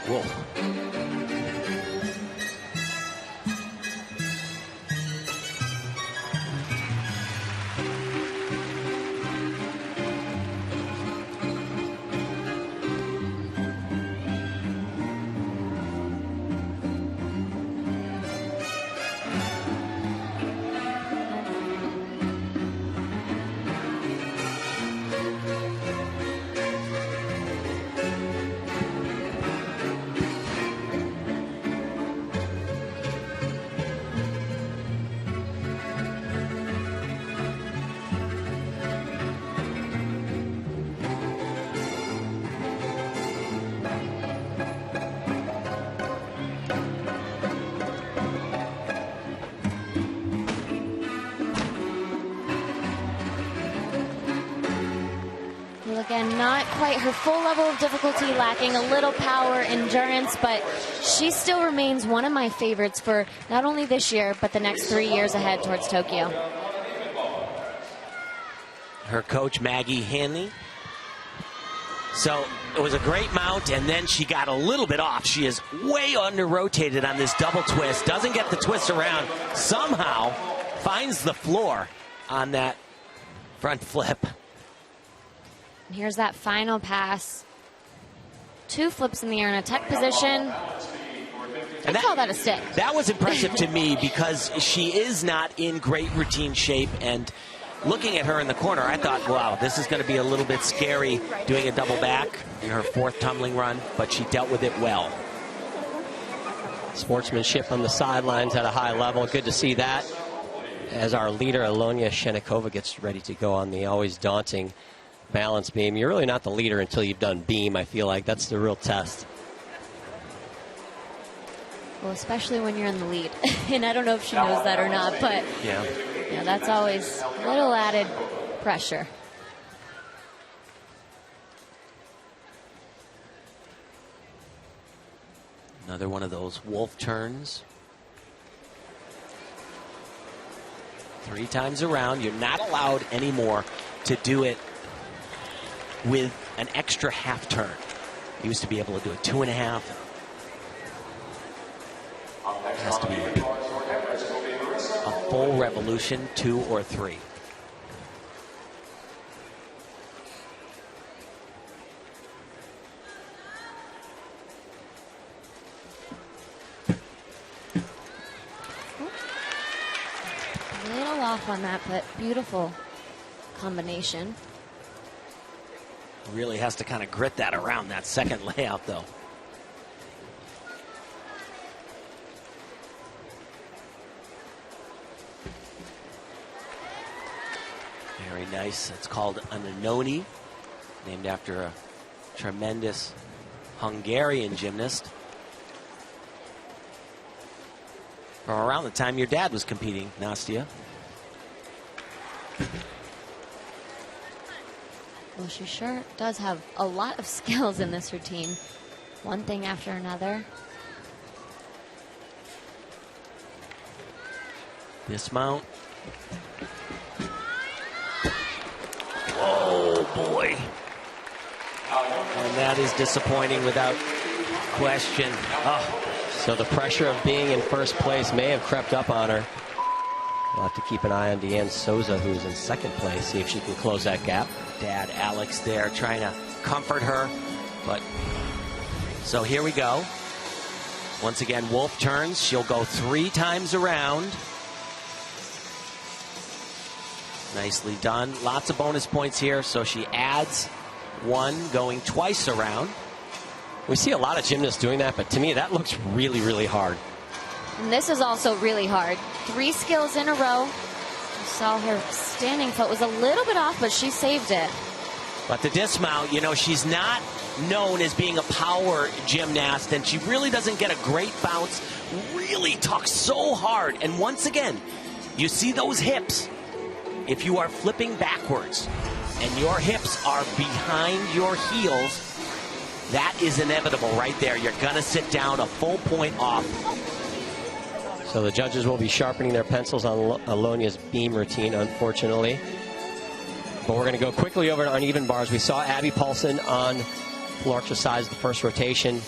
Whoa. Again, not quite her full level of difficulty, lacking a little power, endurance, but she still remains one of my favorites for not only this year, but the next 3 years ahead towards Tokyo. Her coach, Maggie Hanley. So it was a great mount, and then she got a little bit off. She is way under-rotated on this double twist, doesn't get the twist around, somehow finds the floor on that front flip. And here's that final pass. 2 flips in the air in a tuck position. I call that a stick. That was impressive to me because she is not in great routine shape, and looking at her in the corner, I thought, wow, this is going to be a little bit scary doing a double back in her 4th tumbling run, but she dealt with it well. Sportsmanship on the sidelines at a high level. Good to see that as our leader, Alonia Shenikova, gets ready to go on the always daunting balance beam. You're really not the leader until you've done beam, I feel like. That's the real test. Well, especially when you're in the lead. And I don't know if she knows that or not, but yeah, that's always a little added pressure. Another one of those wolf turns. 3 times around. You're not allowed anymore to do it with an extra half turn. You used to be able to do it 2.5. It has to be a full revolution, 2 or 3. A little off on that, but beautiful combination. Really has to kind of grit that around that second layout, though. Very nice. It's called an Anoni, named after a tremendous Hungarian gymnast from around the time your dad was competing, Nastia. Well, she sure does have a lot of skills in this routine. One thing after another. Dismount. Oh, boy. And that is disappointing without question. Oh. So the pressure of being in first place may have crept up on her. We'll have to keep an eye on Deanne Souza, who's in second place, see if she can close that gap. Dad Alex there trying to comfort her. But so here we go. Once again, Wolf turns. She'll go 3 times around. Nicely done. Lots of bonus points here. So she adds 1, going twice around. We see a lot of gymnasts doing that, but to me, that looks really, really hard. And this is also really hard. 3 skills in a row. You saw her standing foot was a little bit off, but she saved it. But the dismount, you know, she's not known as being a power gymnast, and she really doesn't get a great bounce. Really tucks so hard. And once again, you see those hips. If you are flipping backwards and your hips are behind your heels, that is inevitable right there. You're going to sit down a full point off. So the judges will be sharpening their pencils on Alonia's beam routine, unfortunately. But we're going to go quickly over to uneven bars. We saw Abby Paulson on floor exercise the first rotation.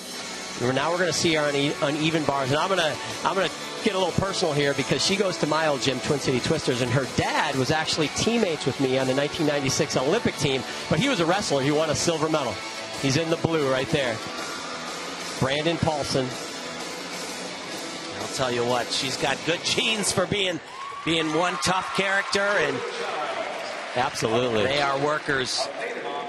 Now we're going to see her on uneven bars, and I'm going to get a little personal here because she goes to my old gym, Twin City Twisters, and her dad was actually teammates with me on the 1996 Olympic team, but he was a wrestler. He won a silver medal. He's in the blue right there. Brandon Paulson. I'll tell you what, she's got good genes for being one tough character, and absolutely, they are workers.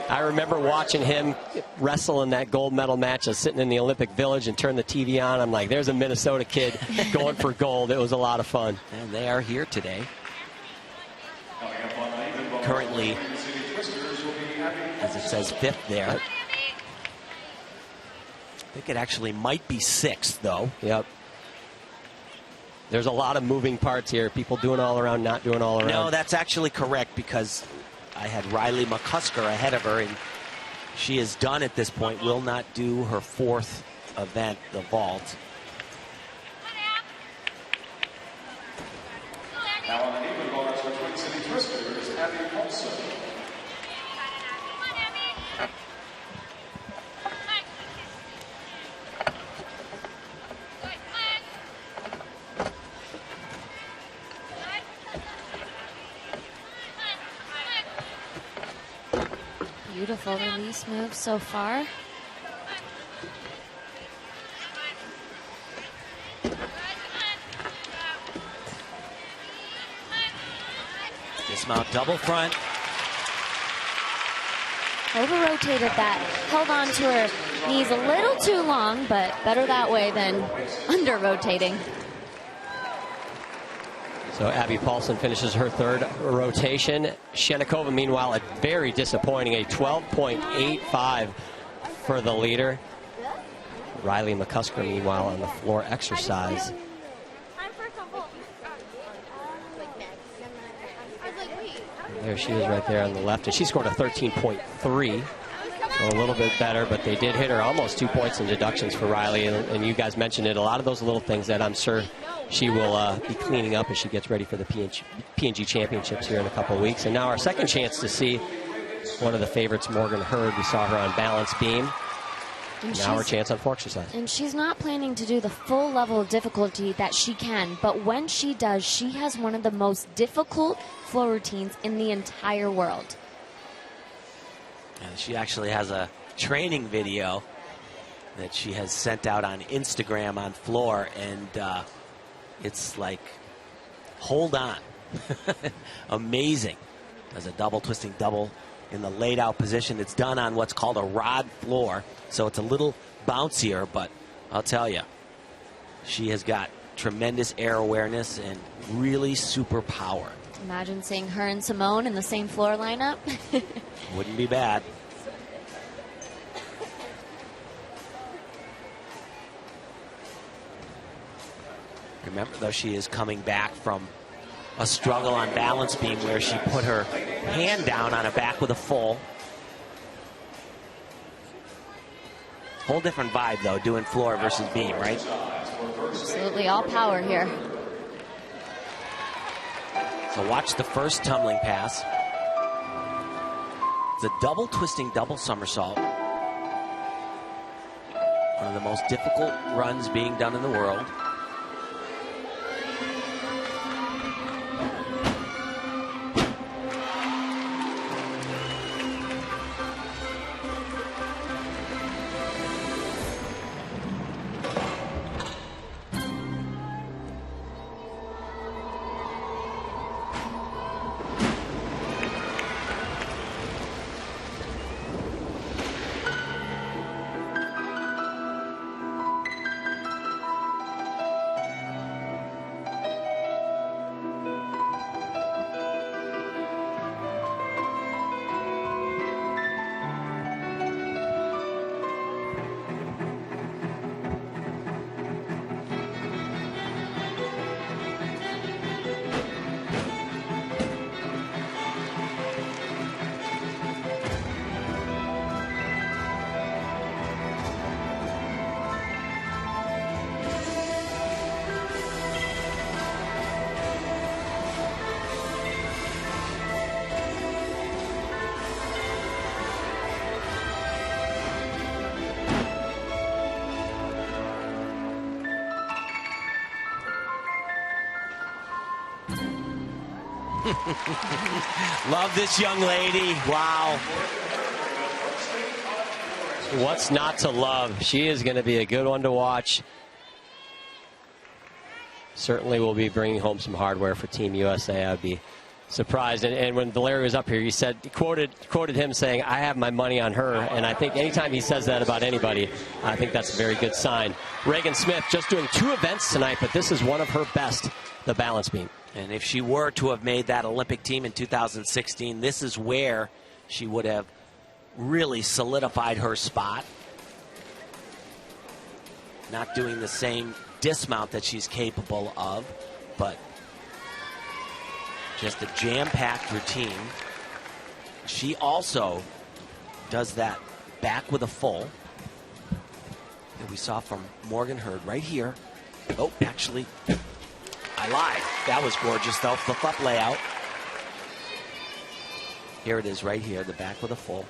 I remember watching him wrestle in that gold medal match. I was sitting in the Olympic Village and turned the TV on. I'm like, there's a Minnesota kid going for gold. It was a lot of fun. And they are here today. Currently, as it says, 5th there. I think it actually might be 6th, though. Yep. There's a lot of moving parts here. People doing all around, not doing all around. No, that's actually correct because I had Riley McCusker ahead of her, and she is done at this point. Will not do her 4th event, the vault. Now on the even bars for Twin City Twisters, Abby Paulson. Beautiful release move so far. Dismount double front. Over-rotated that. Held on to her knees a little too long, but better that way than under-rotating. So Abby Paulson finishes her 3rd rotation. Shenikova, meanwhile, a very disappointing, a 12.85 for the leader. Riley McCusker, meanwhile, on the floor exercise. And there she is right there on the left, and she scored a 13.3. So a little bit better, but they did hit her almost 2 points in deductions for Riley, and you guys mentioned it. A lot of those little things that I'm sure she will be cleaning up as she gets ready for the PNG Championships here in a couple of weeks. And now our second chance to see one of the favorites, Morgan Hurd. We saw her on balance beam. And now her chance on floor exercise. And she's not planning to do the full level of difficulty that she can, but when she does, she has one of the most difficult floor routines in the entire world. And she actually has a training video that she has sent out on Instagram on floor, and it's like, hold on. Amazing. Does a double twisting double in the laid out position. It's done on what's called a rod floor, so it's a little bouncier, but I'll tell you, she has got tremendous air awareness and really super power. Imagine seeing her and Simone in the same floor lineup. Wouldn't be bad. Remember, though, she is coming back from a struggle on balance beam where she put her hand down on a back with a full. Whole different vibe, though, doing floor versus beam, right? Absolutely, all power here. So watch the first tumbling pass. It's a double twisting, double somersault. One of the most difficult runs being done in the world. Love this young lady. Wow. What's not to love? She is going to be a good one to watch. Certainly will be bringing home some hardware for Team USA. I'd be surprised. And when Valerio was up here, he quoted him saying, "I have my money on her." And I think anytime he says that about anybody, I think that's a very good sign. Regan Smith just doing 2 events tonight, but this is one of her best, the balance beam. And if she were to have made that Olympic team in 2016, this is where she would have really solidified her spot. Not doing the same dismount that she's capable of, but just a jam-packed routine. She also does that back with a full that we saw from Morgan Hurd right here. Oh, actually, I lied. That was gorgeous, though. Flip-flop layout. Here it is right here, the back with a full.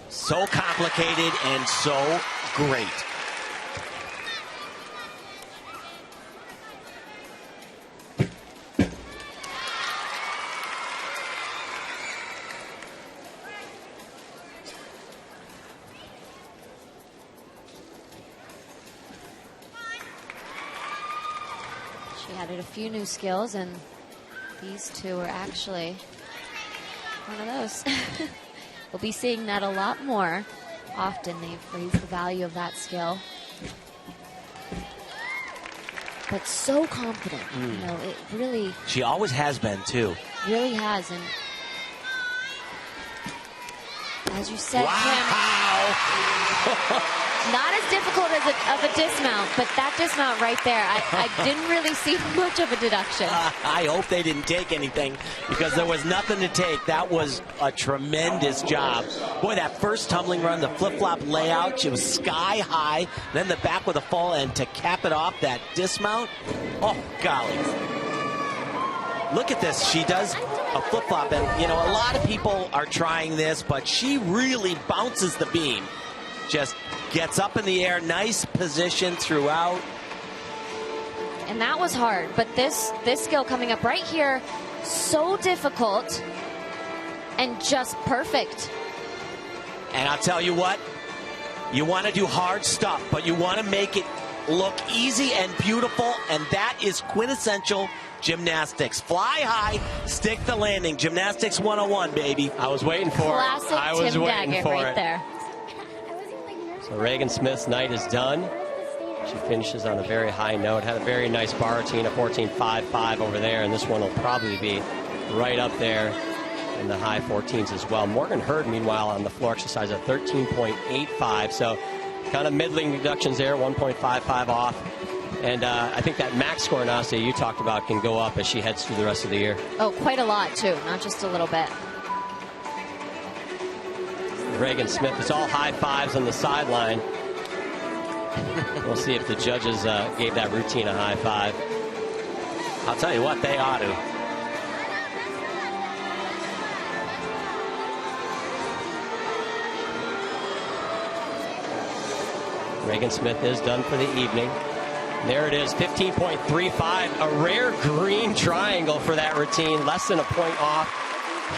So complicated and so great. Added a few new skills, and these two are actually one of those. We'll be seeing that a lot more often. They've raised the value of that skill. But so confident, you know, it really... She always has been, too. Really has, and as you said, wow. Kim, not as difficult as of a dismount, but that dismount right there, I didn't really see much of a deduction. I hope they didn't take anything, because there was nothing to take. That was a tremendous job. Boy, that first tumbling run, the flip-flop layout, she was sky high, then the back with a fall, and to cap it off, that dismount, oh, golly. Look at this. She does a flip-flop, and, you know, a lot of people are trying this, but she really bounces the beam. Just gets up in the air, nice position throughout. And that was hard, but this skill coming up right here, so difficult and just perfect. And I'll tell you what, you want to do hard stuff, but you want to make it look easy and beautiful, and that is quintessential gymnastics. Fly high, stick the landing. Gymnastics 101, baby. I was waiting for Classic it. I was Tim waiting Daggett for right it. there. So Regan Smith's night is done. She finishes on a very high note. Had a very nice bar routine, a 14.55 over there, and this one will probably be right up there in the high 14s as well. Morgan Hurd, meanwhile, on the floor exercise at 13.85, so kind of middling deductions there, 1.55 off. And I think that max score, Nastia, you talked about can go up as she heads through the rest of the year. Oh, quite a lot, too, not just a little bit. Reagan Smith, it's all high fives on the sideline. We'll see if the judges gave that routine a high five. I'll tell you what, they ought to. Reagan Smith is done for the evening. There it is, 15.35, a rare green triangle for that routine, less than a point off.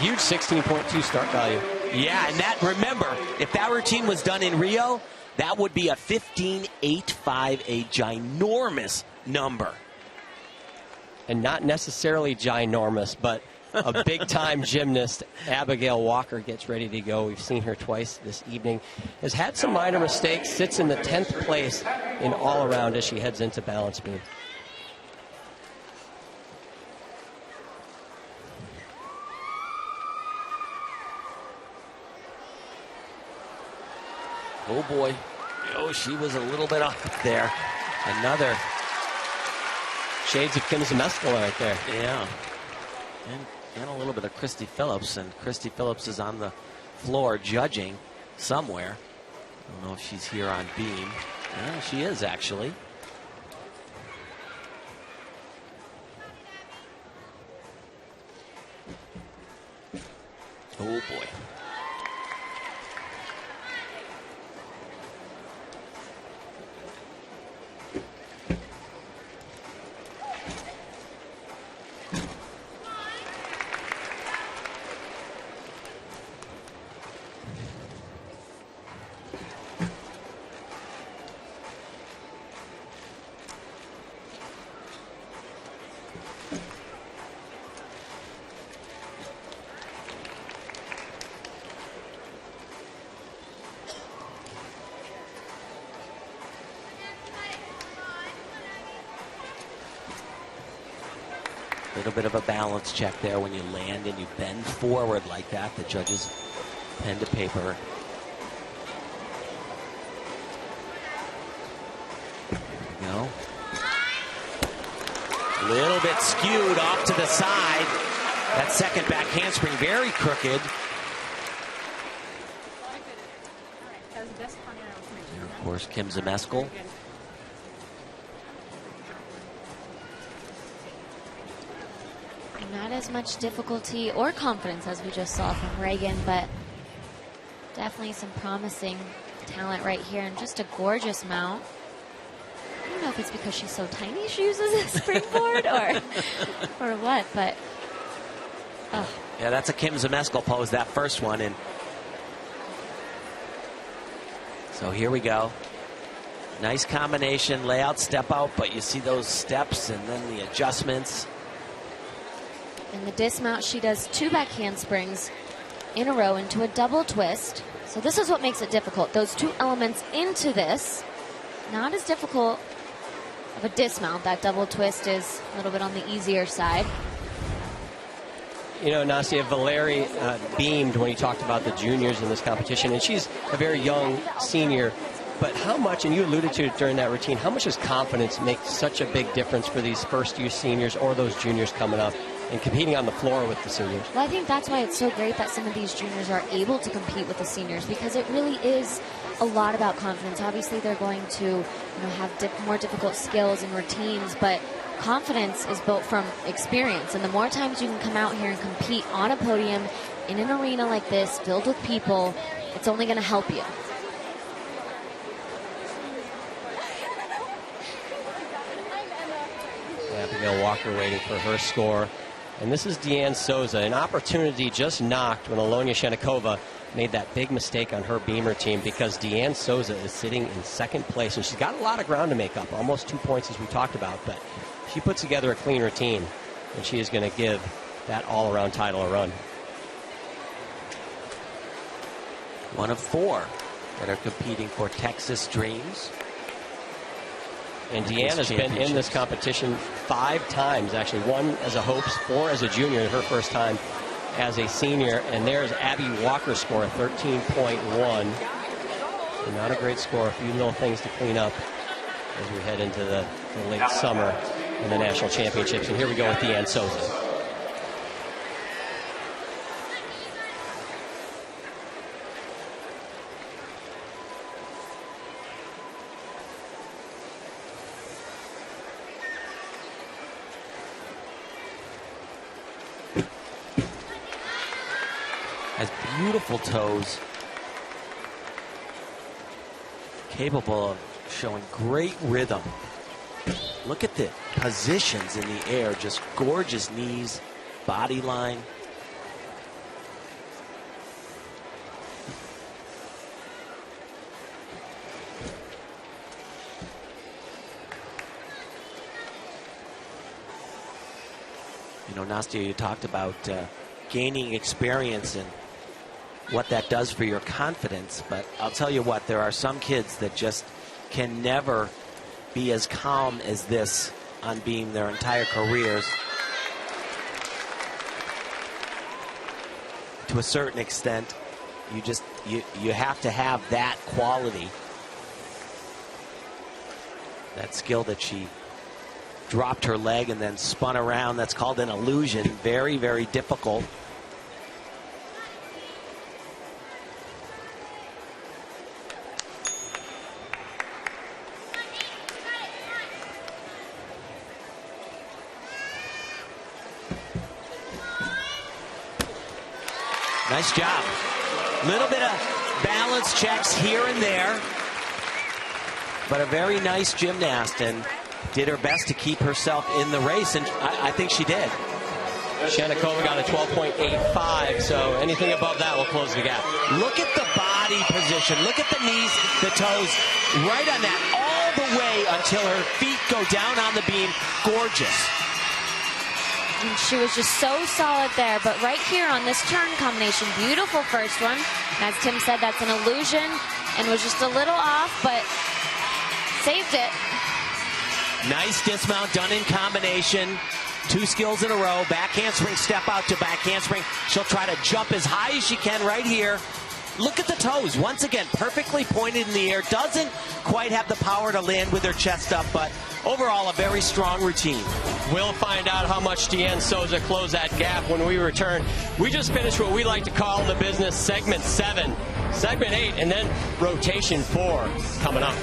Huge 16.2 start value. Yeah, and that, remember, if that routine was done in Rio, that would be a 15.85, a ginormous number. And not necessarily ginormous, but a big-time gymnast. Abigail Walker gets ready to go. We've seen her twice this evening. Has had some minor mistakes, sits in the 10th place in all-around as she heads into balance beam. Oh, boy. Oh, she was a little bit off there. Another. Shades of Kim Zemeskel right there. Yeah. And a little bit of Christy Phillips. And Christy Phillips is on the floor judging somewhere. I don't know if she's here on beam. Yeah, she is, actually. Oh, boy. A little bit of a balance check there when you land and you bend forward like that. The judges pen to paper. There we go. A little bit skewed off to the side. That second back handspring very crooked. And of course, Kim Zemeskel. Not as much difficulty or confidence as we just saw from Reagan, but definitely some promising talent right here, and just a gorgeous mount. I don't know if it's because she's so tiny she uses a springboard or what, but oh. Yeah, that's a Kim Zemeskel pose, that first one. And so here we go. Nice combination, layout, step out, but you see those steps and then the adjustments. In the dismount, she does 2 back handsprings in a row into a double twist. So this is what makes it difficult. Those 2 elements into this, not as difficult of a dismount. That double twist is a little bit on the easier side. You know, Nastia, Valeri beamed when he talked about the juniors in this competition, and she's a very young senior. But how much, and you alluded to it during that routine, how much does confidence make such a big difference for these first-year seniors or those juniors coming up and competing on the floor with the seniors? Well, I think that's why it's so great that some of these juniors are able to compete with the seniors, because it really is a lot about confidence. Obviously, they're going to have more difficult skills and routines, but confidence is built from experience. And the more times you can come out here and compete on a podium in an arena like this, filled with people, it's only going to help you. Abigail Walker waiting for her score. And this is Deanne Souza. An opportunity just knocked when Alonia Shenikova made that big mistake on her beam routine, because Deanne Souza is sitting in second place. And she's got a lot of ground to make up, almost 2 points as we talked about. But she puts together a clean routine, and she is going to give that all-around title a run. One of 4 that are competing for Texas Dreams. And Deanne has been in this competition 5 times, actually. 1 as a Hopes, 4 as a junior, her first time as a senior. And there's Abby Walker's score, 13.1. Not a great score. A few little things to clean up as we head into the late summer and the national championships. And here we go with Deanne Souza. Has beautiful toes. Capable of showing great rhythm. Look at the positions in the air. Just gorgeous knees, body line. You know, Nastia, you talked about gaining experience and what that does for your confidence, but I'll tell you what, there are some kids that just can never be as calm as this on beam their entire careers. To a certain extent, you have to have that quality, that skill that she dropped her leg and then spun around. That's called an illusion. Very, very difficult. Nice job. Little bit of balance checks here and there, but a very nice gymnast, and did her best to keep herself in the race, and I think she did. Shanikova got a 12.85, so anything above that will close the gap. Look at the body position. Look at the knees, the toes, right on that, all the way until her feet go down on the beam. Gorgeous. And she was just so solid there, but right here on this turn combination, beautiful first one. And as Tim said, that's an illusion and was just a little off, but saved it. Nice dismount done in combination. 2 skills in a row. Back handspring, step out to back handspring. She'll try to jump as high as she can right here. Look at the toes. Once again, perfectly pointed in the air. Doesn't quite have the power to land with her chest up, but overall a very strong routine. We'll find out how much Deanne Souza closed that gap when we return. We just finished what we like to call in the business segment 7, segment 8, and then rotation 4 coming up.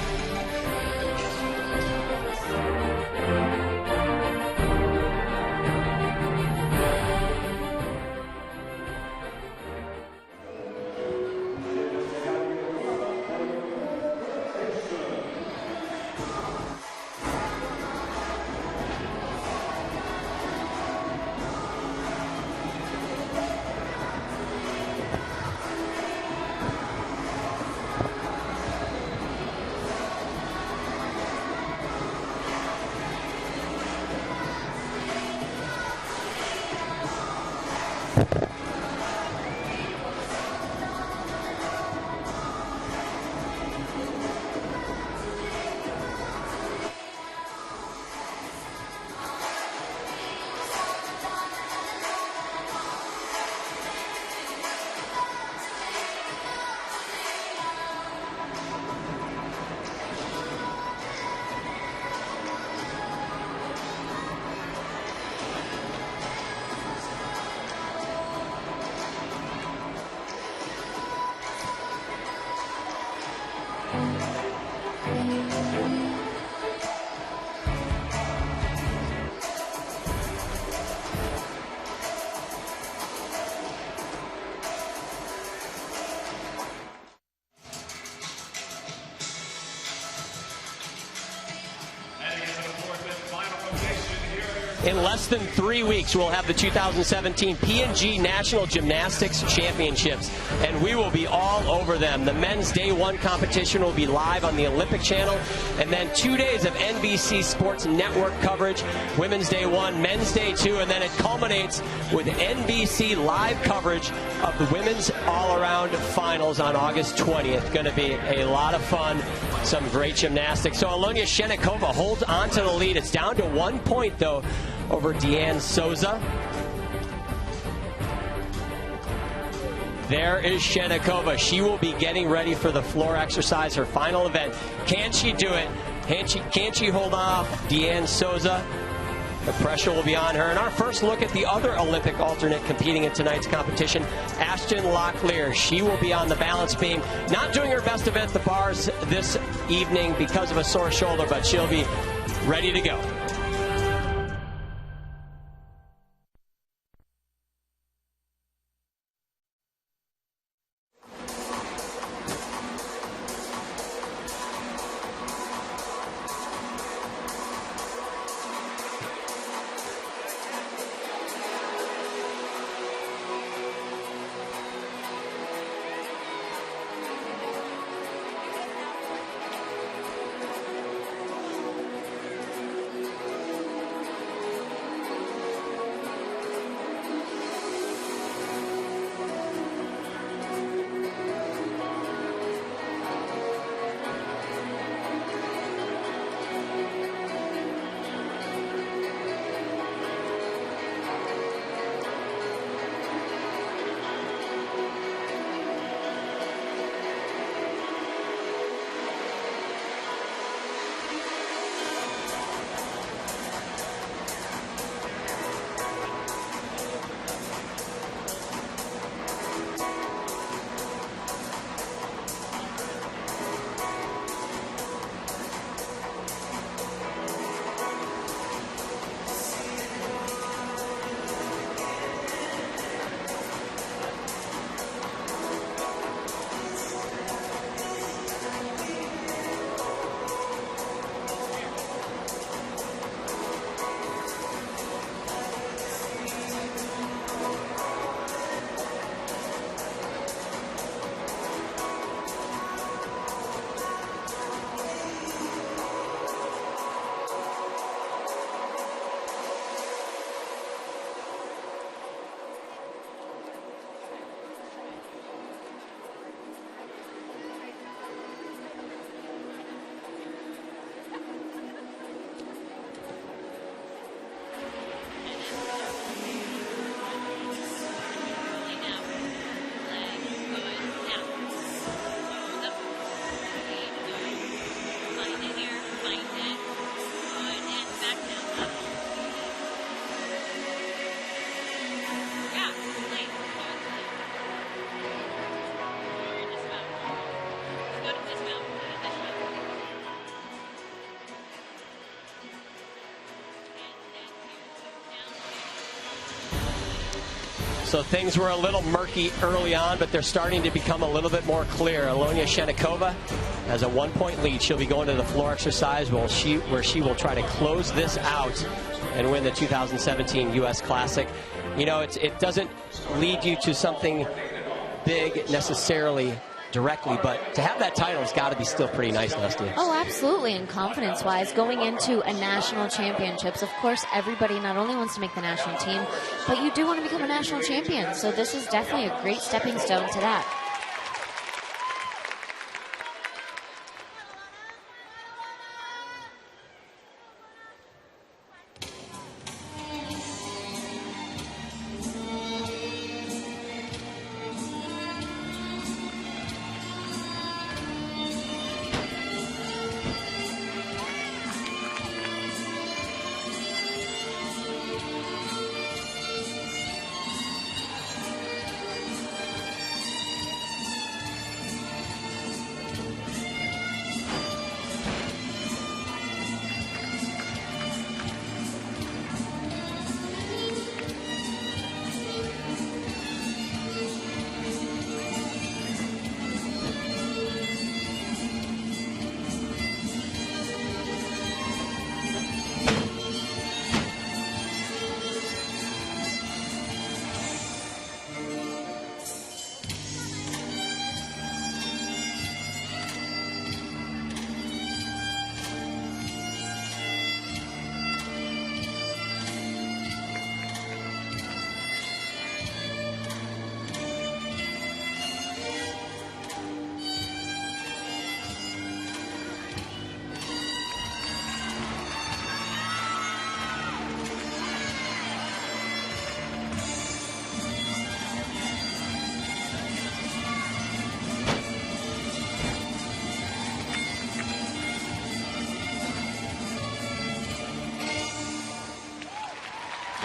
In less than 3 weeks, we'll have the 2017 P&G National Gymnastics Championships, and we will be all over them. The men's Day 1 competition will be live on the Olympic Channel, and then 2 days of NBC Sports Network coverage. Women's Day 1, Men's Day 2, and then it culminates with NBC live coverage of the women's all-around finals on August 20th. Going to be a lot of fun, some great gymnastics. So Alonia Shenikova holds on to the lead. It's down to 1 point, though, over Deanne Souza. There is Shenikova. She will be getting ready for the floor exercise, her final event. Can she do it? Can she hold off Deanne Souza? The pressure will be on her. And our first look at the other Olympic alternate competing in tonight's competition, Ashton Locklear. She will be on the balance beam. Not doing her best event at the bars this evening because of a sore shoulder, but she'll be ready to go. So things were a little murky early on, but they're starting to become a little bit more clear. Alonia Shenikova has a 1 point lead. She'll be going to the floor exercise where she will try to close this out and win the 2017 U.S. Classic. You know, it doesn't lead you to something big necessarily directly, but to have that title has got to be still pretty nice, Nastia. Oh, absolutely. And confidence-wise, going into a national championships, of course, everybody not only wants to make the national team, but you do want to become a national champion. So this is definitely a great stepping stone to that.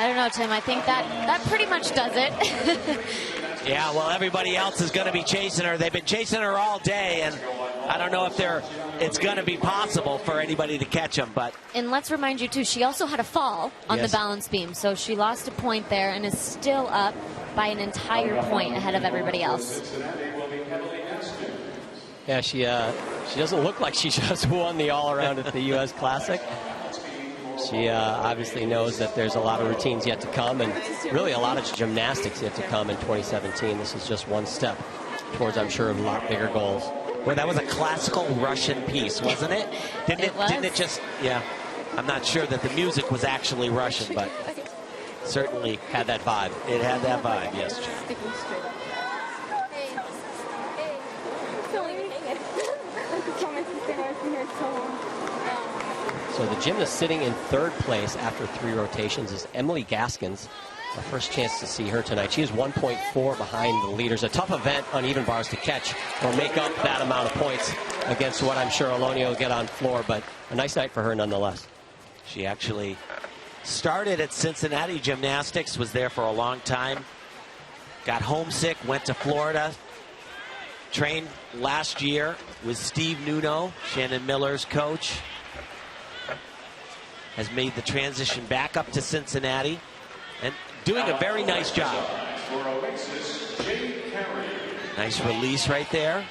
I don't know, Tim. I think that pretty much does it. Yeah, well, everybody else is going to be chasing her. They've been chasing her all day, and I don't know if it's going to be possible for anybody to catch them. But and let's remind you, too, she also had a fall on the balance beam. So she lost a point there and is still up by an entire point ahead of everybody else. Yeah, she doesn't look like she just won the all-around at the U.S. Classic. She obviously knows that there's a lot of routines yet to come, and really a lot of gymnastics yet to come in 2017. This is just one step towards, I'm sure, a lot bigger goals. Well, that was a classical Russian piece, wasn't it? Didn't it just, yeah. I'm not sure that the music was actually Russian, but certainly had that vibe. It had that vibe, yes, Jim. So the gymnast sitting in third place after 3 rotations is Emily Gaskins. Our first chance to see her tonight. She is 1.4 behind the leaders. A tough event on even bars to catch or make up that amount of points against what I'm sure Alonia will get on floor, but a nice night for her nonetheless. She actually started at Cincinnati Gymnastics, was there for a long time, got homesick, went to Florida, trained last year with Steve Nuno, Shannon Miller's coach. Has made the transition back up to Cincinnati and doing a very nice job. Nice release right there.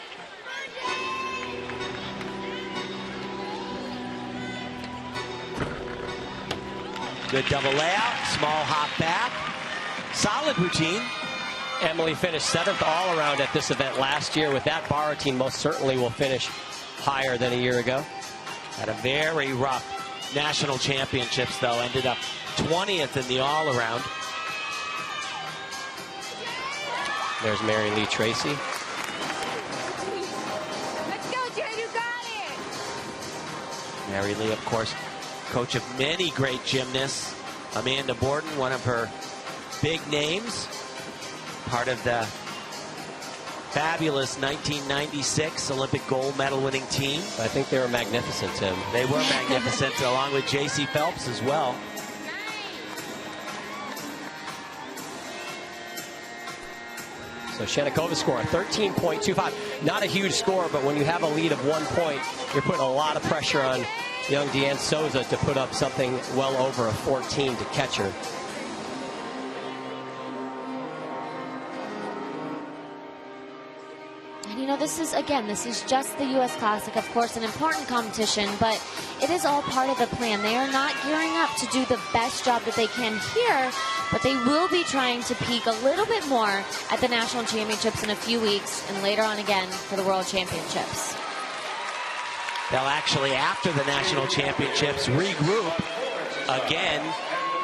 Good double layout, small hop back. Solid routine. Emily finished 7th all-around at this event last year. With that bar routine, most certainly will finish higher than a year ago. Had a very rough national championships, though. Ended up 20th in the all-around. There's Mary Lee Tracy. Let's go, Jay, you got it. Mary Lee, of course, coach of many great gymnasts. Amanda Borden, one of her big names. Part of the fabulous 1996 Olympic gold medal winning team. I think they were magnificent, Tim. They were magnificent, along with J.C. Phelps as well. So Shanikova's score, 13.25. Not a huge score, but when you have a lead of 1 point, you're putting a lot of pressure on young Deanne Souza to put up something well over a 14 to catch her. And you know, this is just the U.S. Classic, of course, an important competition, but it is all part of the plan. They are not gearing up to do the best job that they can here, but they will be trying to peak a little bit more at the National Championships in a few weeks and later on again for the World Championships. They'll actually, after the National Championships, regroup again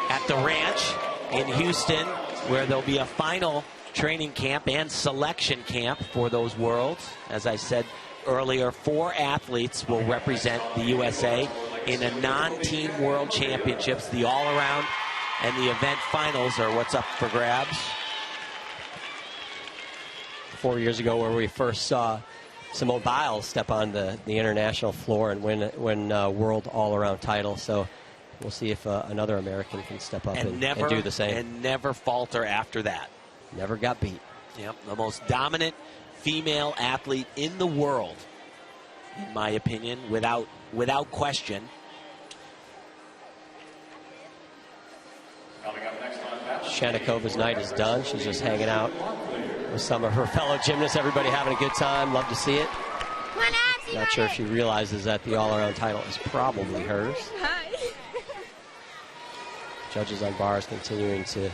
at the ranch in Houston, where there'll be a final training camp and selection camp for those Worlds. As I said earlier, 4 athletes will represent the USA in a non-team World Championships. The all-around and the event finals are what's up for grabs. 4 years ago, where we first saw Simone Biles step on the international floor and win world all-around title. So we'll see if another American can step up and do the same. And never falter after that. Never got beat. Yep, the most dominant female athlete in the world, in my opinion, without question. Shanikova's night is done. She's just hanging out with some of her fellow gymnasts. Everybody having a good time. Love to see it. Not sure if she realizes that the all-around title is probably hers. Judges on bars continuing to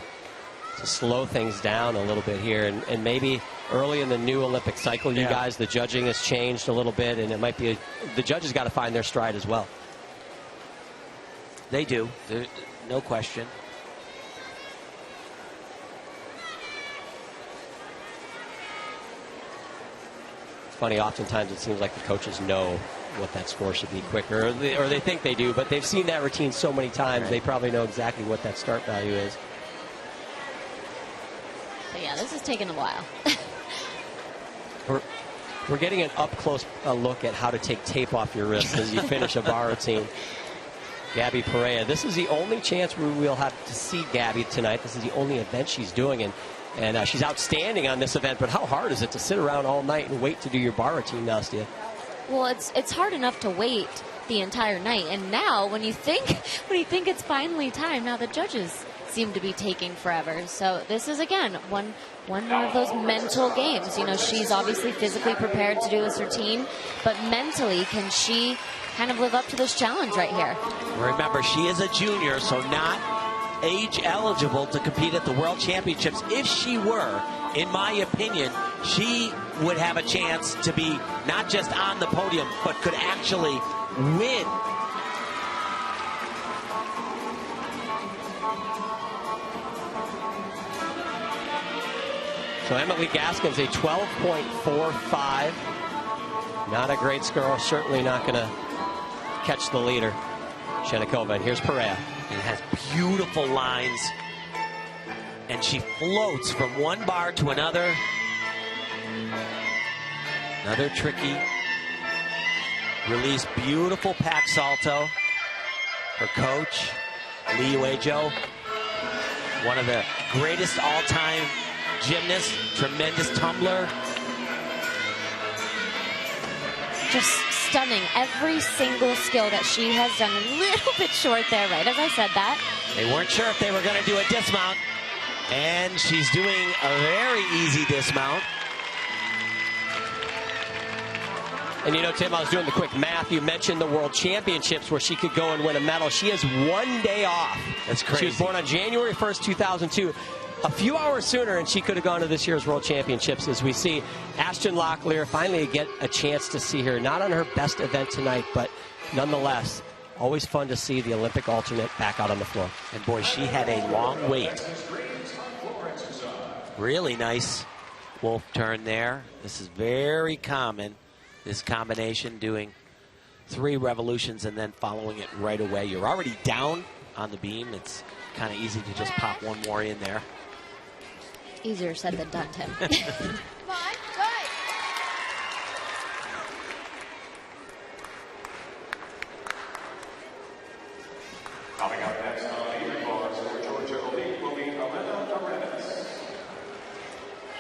slow things down a little bit here, and maybe early in the new Olympic cycle, you guys, the judging has changed a little bit, and it might be the judges got to find their stride as well. They do, no question. It's funny, oftentimes it seems like the coaches know what that score should be quicker, or they think they do, but they've seen that routine so many times, they probably know exactly what that start value is. But yeah, this is taking a while. We're getting an up-close look at how to take tape off your wrist as you finish a bar routine. Gabby Perea. This is the only chance we'll have to see Gabby tonight. This is the only event she's doing, and she's outstanding on this event. But how hard is it to sit around all night and wait to do your bar routine, Nastia? Well, it's hard enough to wait the entire night, and now when you think it's finally time, now the judges seem to be taking forever. So this is again one more of those mental games. You know, she's obviously physically prepared to do this routine, but mentally, can she kind of live up to this challenge right here? Remember, she is a junior, so not age eligible to compete at the World Championships. If she were, in my opinion, she would have a chance to be not just on the podium, but could actually win. So Emily Gaskin's a 12.45. Not a great score. Certainly not going to catch the leader, Shenikova. And here's Perea. It has beautiful lines, and she floats from one bar to another. Another tricky release. Beautiful pack salto. Her coach, Lee Uejo, one of the greatest all-time gymnasts, tremendous tumbler. Just stunning. Every single skill that she has done. A little bit short there, right as I said that. They weren't sure if they were going to do a dismount, and she's doing a very easy dismount. And you know, Tim, I was doing the quick math. You mentioned the World Championships where she could go and win a medal. She has 1 day off. That's crazy. She was born on January 1st, 2002. A few hours sooner, and she could have gone to this year's World Championships. As we see Ashton Locklear finally get a chance to see her, not on her best event tonight, but nonetheless, always fun to see the Olympic alternate back out on the floor. And boy, she had a long wait. Really nice wolf turn there. This is very common, this combination, doing 3 revolutions and then following it right away. You're already down on the beam. It's kind of easy to just pop one more in there. Easier said than done, Tim. Come on, good. Coming up next on the evening bars for Georgia Elite will be Elena Arenas.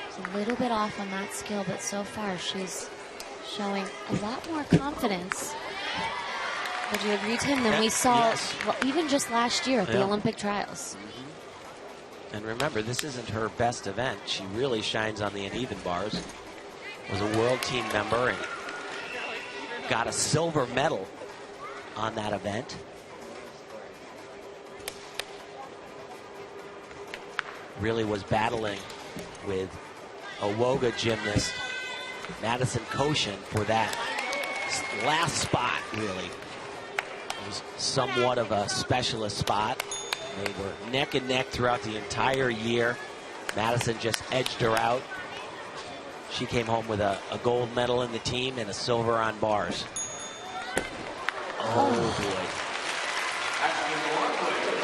She's a little bit off on that skill, but so far she's showing a lot more confidence. Would you agree, Tim, than we saw well, even just last year at the Olympic trials? And remember, this isn't her best event. She really shines on the uneven bars. Was a world team member and got a silver medal on that event. Really was battling with a Woga gymnast, Madison Koshin, for that last spot, really. It was somewhat of a specialist spot. They were neck and neck throughout the entire year. Madison just edged her out. She came home with a gold medal in the team and a silver on bars. Oh, boy.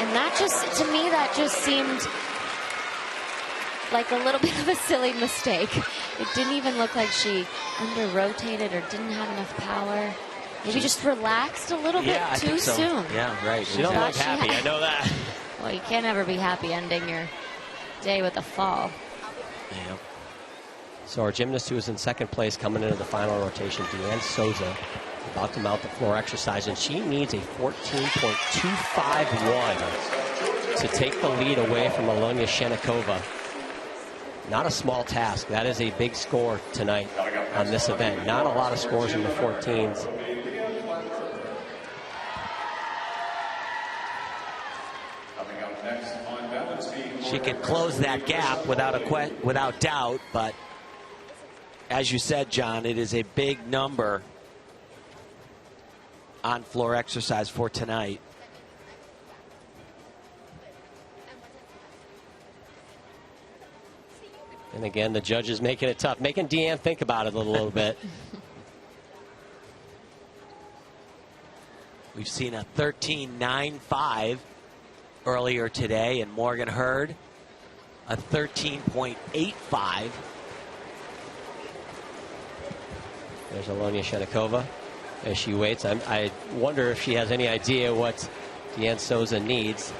And that just, to me, that just seemed like a little bit of a silly mistake. It didn't even look like she under-rotated or didn't have enough power. Maybe just relaxed a little bit too soon. Yeah, right. She don't look happy, I know that. Well, you can't ever be happy ending your day with a fall. Yeah. So our gymnast who is in second place coming into the final rotation, Deanne Souza, about to mount the floor exercise, and she needs a 14.251 to take the lead away from Alonia Shenikova. Not a small task. That is a big score tonight on this event. Not a lot of scores in the 14s. She can close that gap without doubt, but as you said, John, it is a big number on floor exercise for tonight. And again, the judges making it tough, making Deanne think about it a little bit. We've seen a 13.95 earlier today, and Morgan Hurd a 13.85. There's Alonia Shenikova as she waits. I wonder if she has any idea what Deanne Souza needs.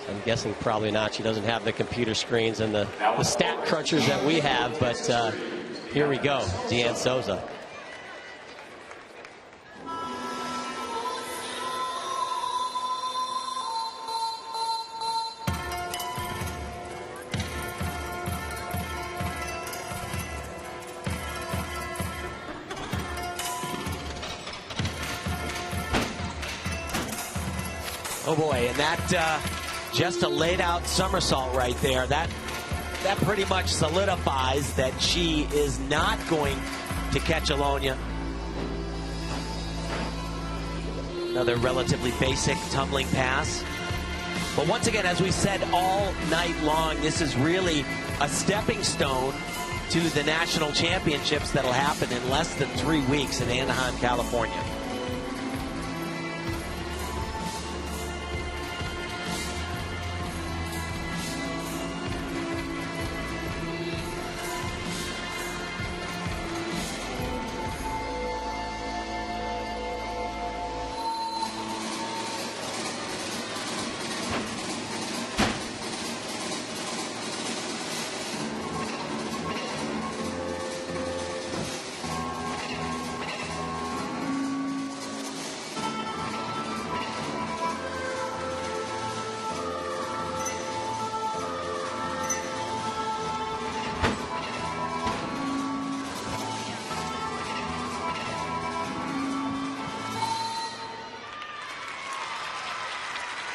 I'm guessing probably not. She doesn't have the computer screens and the stat crunchers that we have, but here we go, Deanne Souza. Oh boy, and that just a laid out somersault right there. That pretty much solidifies that she is not going to catch Alonia. Another relatively basic tumbling pass. But once again, as we said all night long, this is really a stepping stone to the national championships that'll happen in less than 3 weeks in Anaheim, California.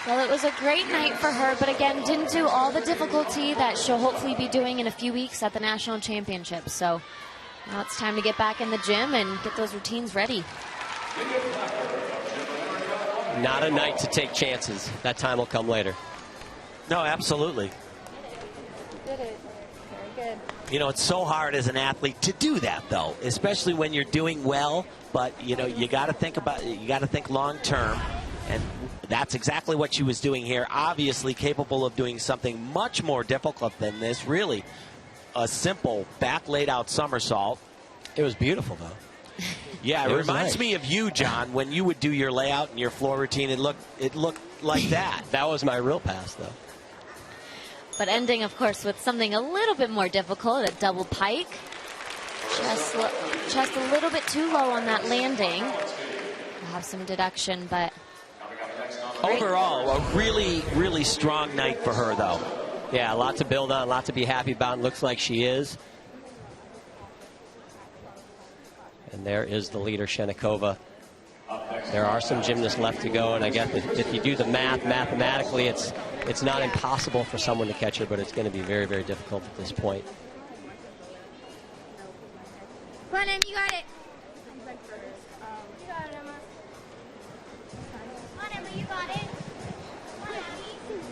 Well, it was a great night for her, but again, didn't do all the difficulty that she'll hopefully be doing in a few weeks at the national championships. So now it's time to get back in the gym and get those routines ready. Not a night to take chances. That time will come later. No, absolutely. You did it. Very good. You know, it's so hard as an athlete to do that, though, especially when you're doing well. But, you know, you got to think long term. And that's exactly what she was doing here. Obviously capable of doing something much more difficult than this. Really, a simple back laid out somersault. It was beautiful, though. Yeah, it reminds me of you, John, when you would do your layout and your floor routine. It looked like that. That was my real pass, though. But ending, of course, with something a little bit more difficult, a double pike. Chest a little bit too low on that landing. We'll have some deduction, but overall, a really, really strong night for her, though. Yeah, a lot to build on, a lot to be happy about, and looks like she is. And there is the leader, Shenikova. There are some gymnasts left to go, and I guess if you do the math, mathematically, it's not impossible for someone to catch her, but it's going to be very, very difficult at this point. Come on, Em, you got it. You got it, Emma. Come on, Emma, you got it. Come on, Abby.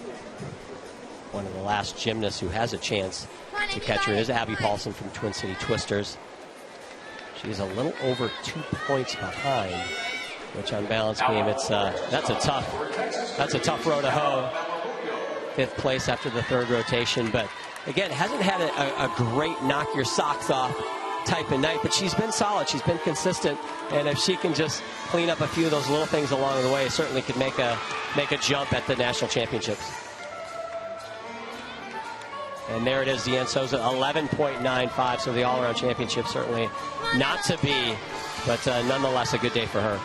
One of the last gymnasts who has a chance to catch her is Abby Paulson from Twin City Twisters. She's a little over 2 points behind, which on balance beam, that's a tough row to hoe. 5th place after the 3rd rotation, but again, hasn't had a great knock your socks off type of night, but she's been solid, she's been consistent, and if she can just clean up a few of those little things along the way, certainly could make a jump at the national championships. And there it is, Deanne Souza, 11.95, so the all-around championship certainly not to be, but nonetheless a good day for her.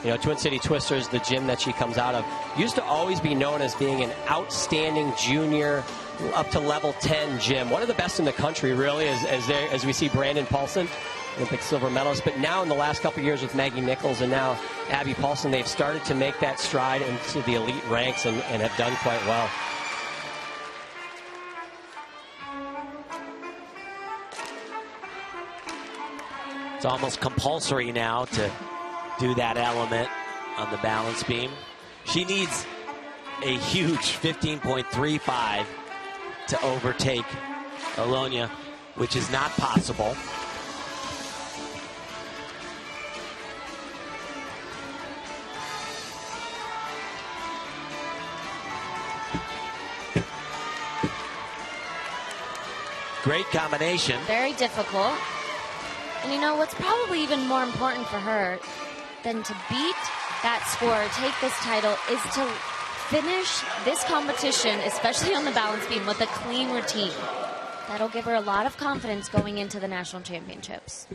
You know, Twin City Twisters, the gym that she comes out of, used to always be known as being an outstanding junior up to level 10 gym. One of the best in the country, really, as we see Brandon Paulson, Olympic silver medalist. But now in the last couple of years with Maggie Nichols and now Abby Paulson, they've started to make that stride into the elite ranks and have done quite well. It's almost compulsory now to do that element on the balance beam. She needs a huge 15.35 to overtake Alonia, which is not possible. Great combination. Very difficult. And you know what's probably even more important for her than to beat that score, take this title, is to finish this competition, especially on the balance beam, with a clean routine. That'll give her a lot of confidence going into the national championships.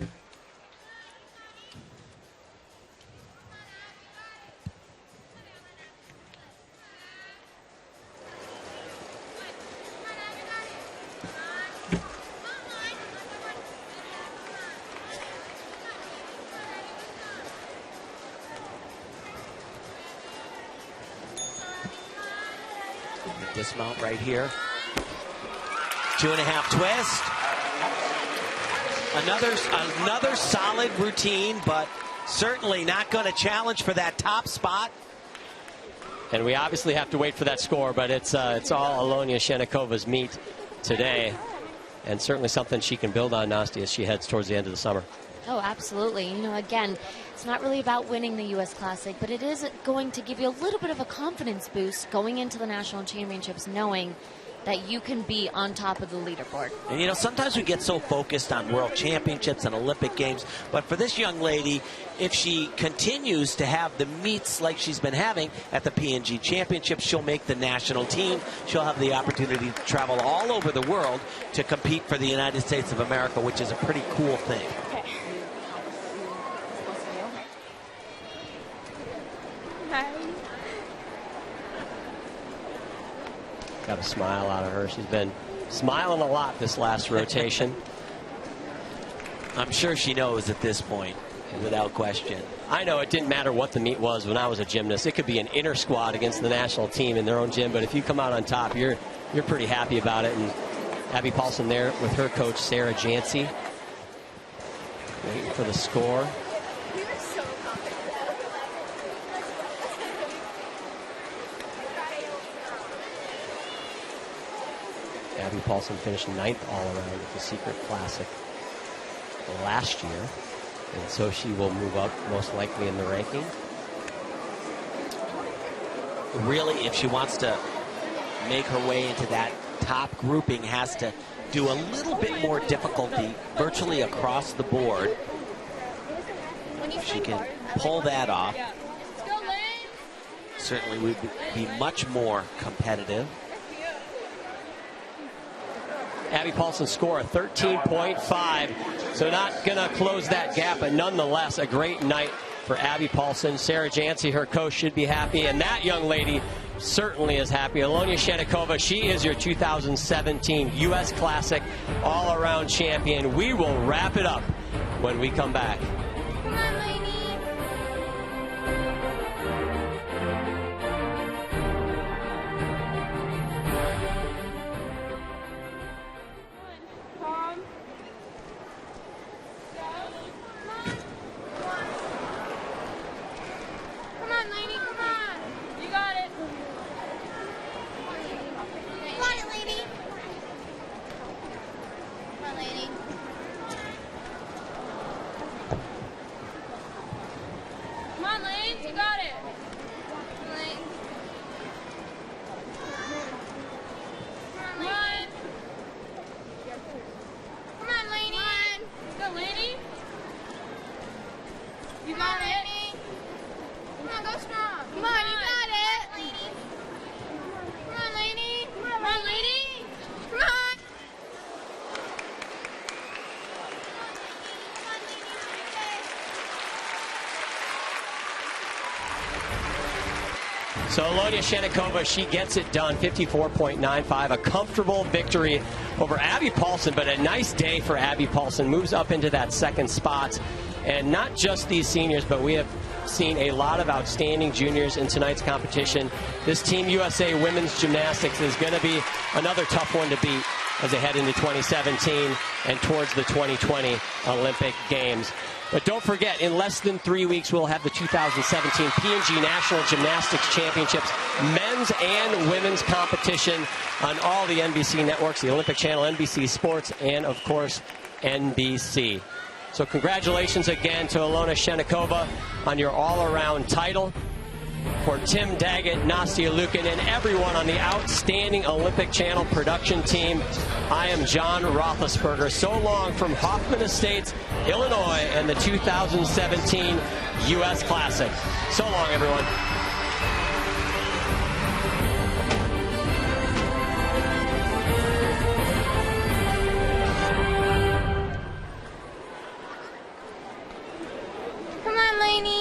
Dismount right here. 2.5 twist. Another solid routine, but certainly not going to challenge for that top spot. And we obviously have to wait for that score, but it's all Alonia Shenikova's meet today, and certainly something she can build on, Nasty, as she heads towards the end of the summer. Oh, absolutely. You know, again, it's not really about winning the U.S. Classic, but it is going to give you a little bit of a confidence boost going into the national championships, knowing that you can be on top of the leaderboard. And you know, sometimes we get so focused on world championships and Olympic games, but for this young lady, if she continues to have the meets like she's been having at the P&G Championships, she'll make the national team. She'll have the opportunity to travel all over the world to compete for the United States of America, which is a pretty cool thing. Got a smile out of her. She's been smiling a lot this last rotation. I'm sure she knows at this point, without question. I know it didn't matter what the meet was when I was a gymnast. It could be an inter squad against the national team in their own gym, but if you come out on top, you're pretty happy about it. And Abby Paulson there with her coach, Sarah Jancy, waiting for the score. Abby Paulson finished 9th all around at the Secret Classic last year, and so she will move up most likely in the ranking. Really, if she wants to make her way into that top grouping, has to do a little bit more difficulty virtually across the board. If she can pull that off, certainly would be much more competitive. Abby Paulson's score, a 13.5, so not going to close that gap, but nonetheless, a great night for Abby Paulson. Sarah Jancy, her coach, should be happy, and that young lady certainly is happy. Alonia Shenikova, she is your 2017 U.S. Classic all-around champion. We will wrap it up when we come back. Come on, lady. So Alonia Shenikova, she gets it done, 54.95, a comfortable victory over Abby Paulson, but a nice day for Abby Paulson. Moves up into that second spot. And not just these seniors, but we have seen a lot of outstanding juniors in tonight's competition. This Team USA Women's Gymnastics is going to be another tough one to beat as they head into 2017 and towards the 2020 Olympic Games. But don't forget, in less than 3 weeks, we'll have the 2017 P&G National Gymnastics Championships, men's and women's competition on all the NBC networks, the Olympic Channel, NBC Sports, and, of course, NBC. So congratulations again to Alonia Shenikova on your all-around title. For Tim Daggett, Nastia Lukin, and everyone on the outstanding Olympic Channel production team, I am John Roethlisberger. So long from Hoffman Estates, Illinois, and the 2017 U.S. Classic. So long, everyone. Come on, Lainey.